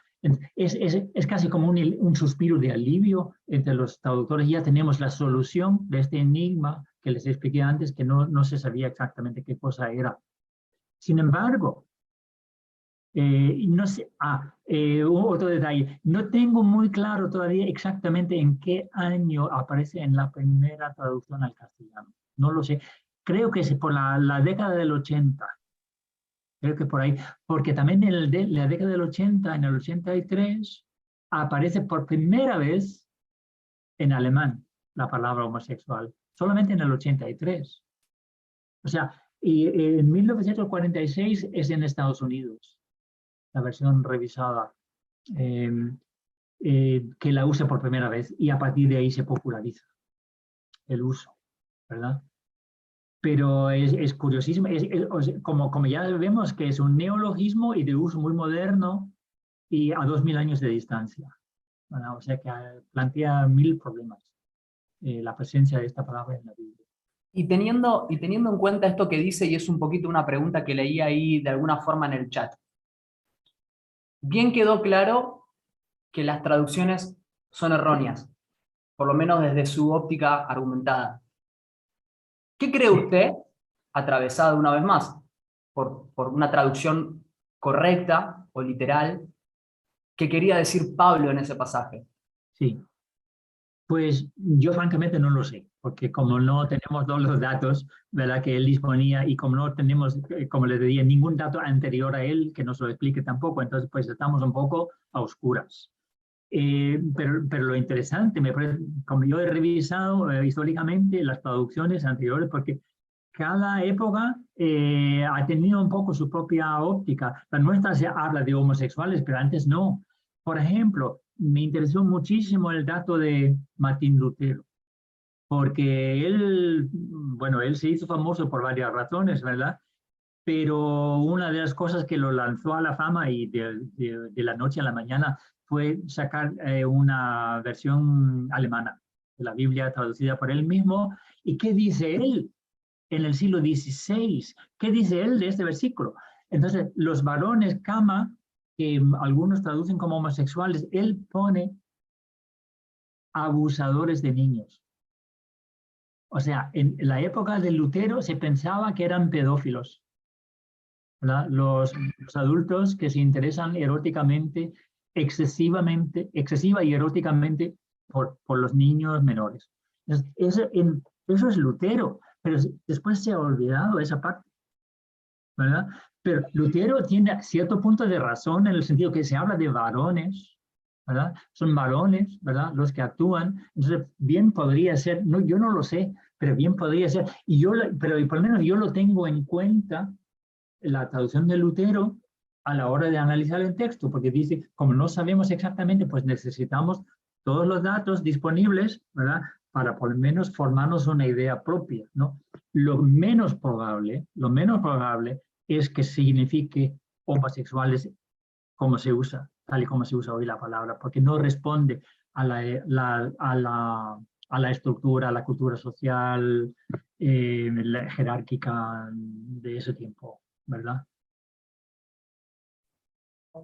Es casi como un suspiro de alivio entre los traductores. Ya tenemos la solución de este enigma que les expliqué antes, que no se sabía exactamente qué cosa era. Sin embargo, no sé, otro detalle, no tengo muy claro todavía exactamente en qué año aparece en la primera traducción al castellano. No lo sé. Creo que es por la década del 80. Creo que por ahí. Porque también en la década del 80, en el 83, aparece por primera vez en alemán la palabra homosexual. Solamente en el 83. O sea, y en 1946 es en Estados Unidos, la versión revisada, que la usa por primera vez, y a partir de ahí se populariza el uso, ¿verdad? Pero es curiosísimo, como ya vemos que es un neologismo y de uso muy moderno y a 2000 años de distancia, ¿verdad? O sea que plantea 1000 problemas la presencia de esta palabra en la Biblia. Y teniendo en cuenta esto que dice, y es un poquito una pregunta que leí ahí de alguna forma en el chat, bien quedó claro que las traducciones son erróneas, por lo menos desde su óptica argumentada. ¿Qué cree usted, atravesado una vez más por una traducción correcta o literal, que quería decir Pablo en ese pasaje? Sí, pues yo francamente no lo sé, porque como no tenemos todos los datos, ¿verdad?, que él disponía, y como no tenemos, como les decía, ningún dato anterior a él que nos lo explique tampoco, entonces pues estamos un poco a oscuras. Pero lo interesante, como yo he revisado históricamente las traducciones anteriores, porque cada época ha tenido un poco su propia óptica. La nuestra se habla de homosexuales, pero antes no. Por ejemplo, me interesó muchísimo el dato de Martín Lutero, porque él se hizo famoso por varias razones, ¿verdad? Pero una de las cosas que lo lanzó a la fama y de la noche a la mañana fue sacar una versión alemana de la Biblia traducida por él mismo. ¿Y qué dice él en el siglo XVI? ¿Qué dice él de este versículo? Entonces, los varones cama, que algunos traducen como homosexuales, él pone abusadores de niños. O sea, en la época de Lutero se pensaba que eran pedófilos, ¿verdad? Los adultos que se interesan eróticamente, excesiva y eróticamente por los niños menores. Entonces, eso es Lutero, pero después se ha olvidado esa parte, ¿verdad? Pero Lutero tiene cierto punto de razón en el sentido que se habla de varones, ¿verdad? Son varones, ¿verdad?, los que actúan. Entonces, bien podría ser, no, yo no lo sé, pero bien podría ser, pero por lo menos yo lo tengo en cuenta, la traducción de Lutero, a la hora de analizar el texto, porque dice, como no sabemos exactamente, pues necesitamos todos los datos disponibles, ¿verdad? Para por lo menos formarnos una idea propia, ¿no? Lo menos probable es que signifique homosexuales como se usa, tal y como se usa hoy la palabra, porque no responde a la estructura, a la cultura social, la jerárquica de ese tiempo, ¿verdad?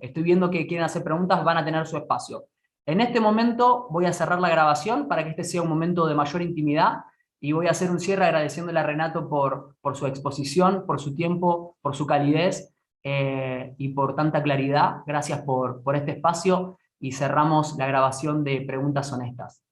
Estoy viendo que quieren hacer preguntas, van a tener su espacio. En este momento voy a cerrar la grabación para que este sea un momento de mayor intimidad y voy a hacer un cierre agradeciéndole a Renato por su exposición, por su tiempo, por su calidez y por tanta claridad. Gracias por este espacio y cerramos la grabación de Preguntas Honestas.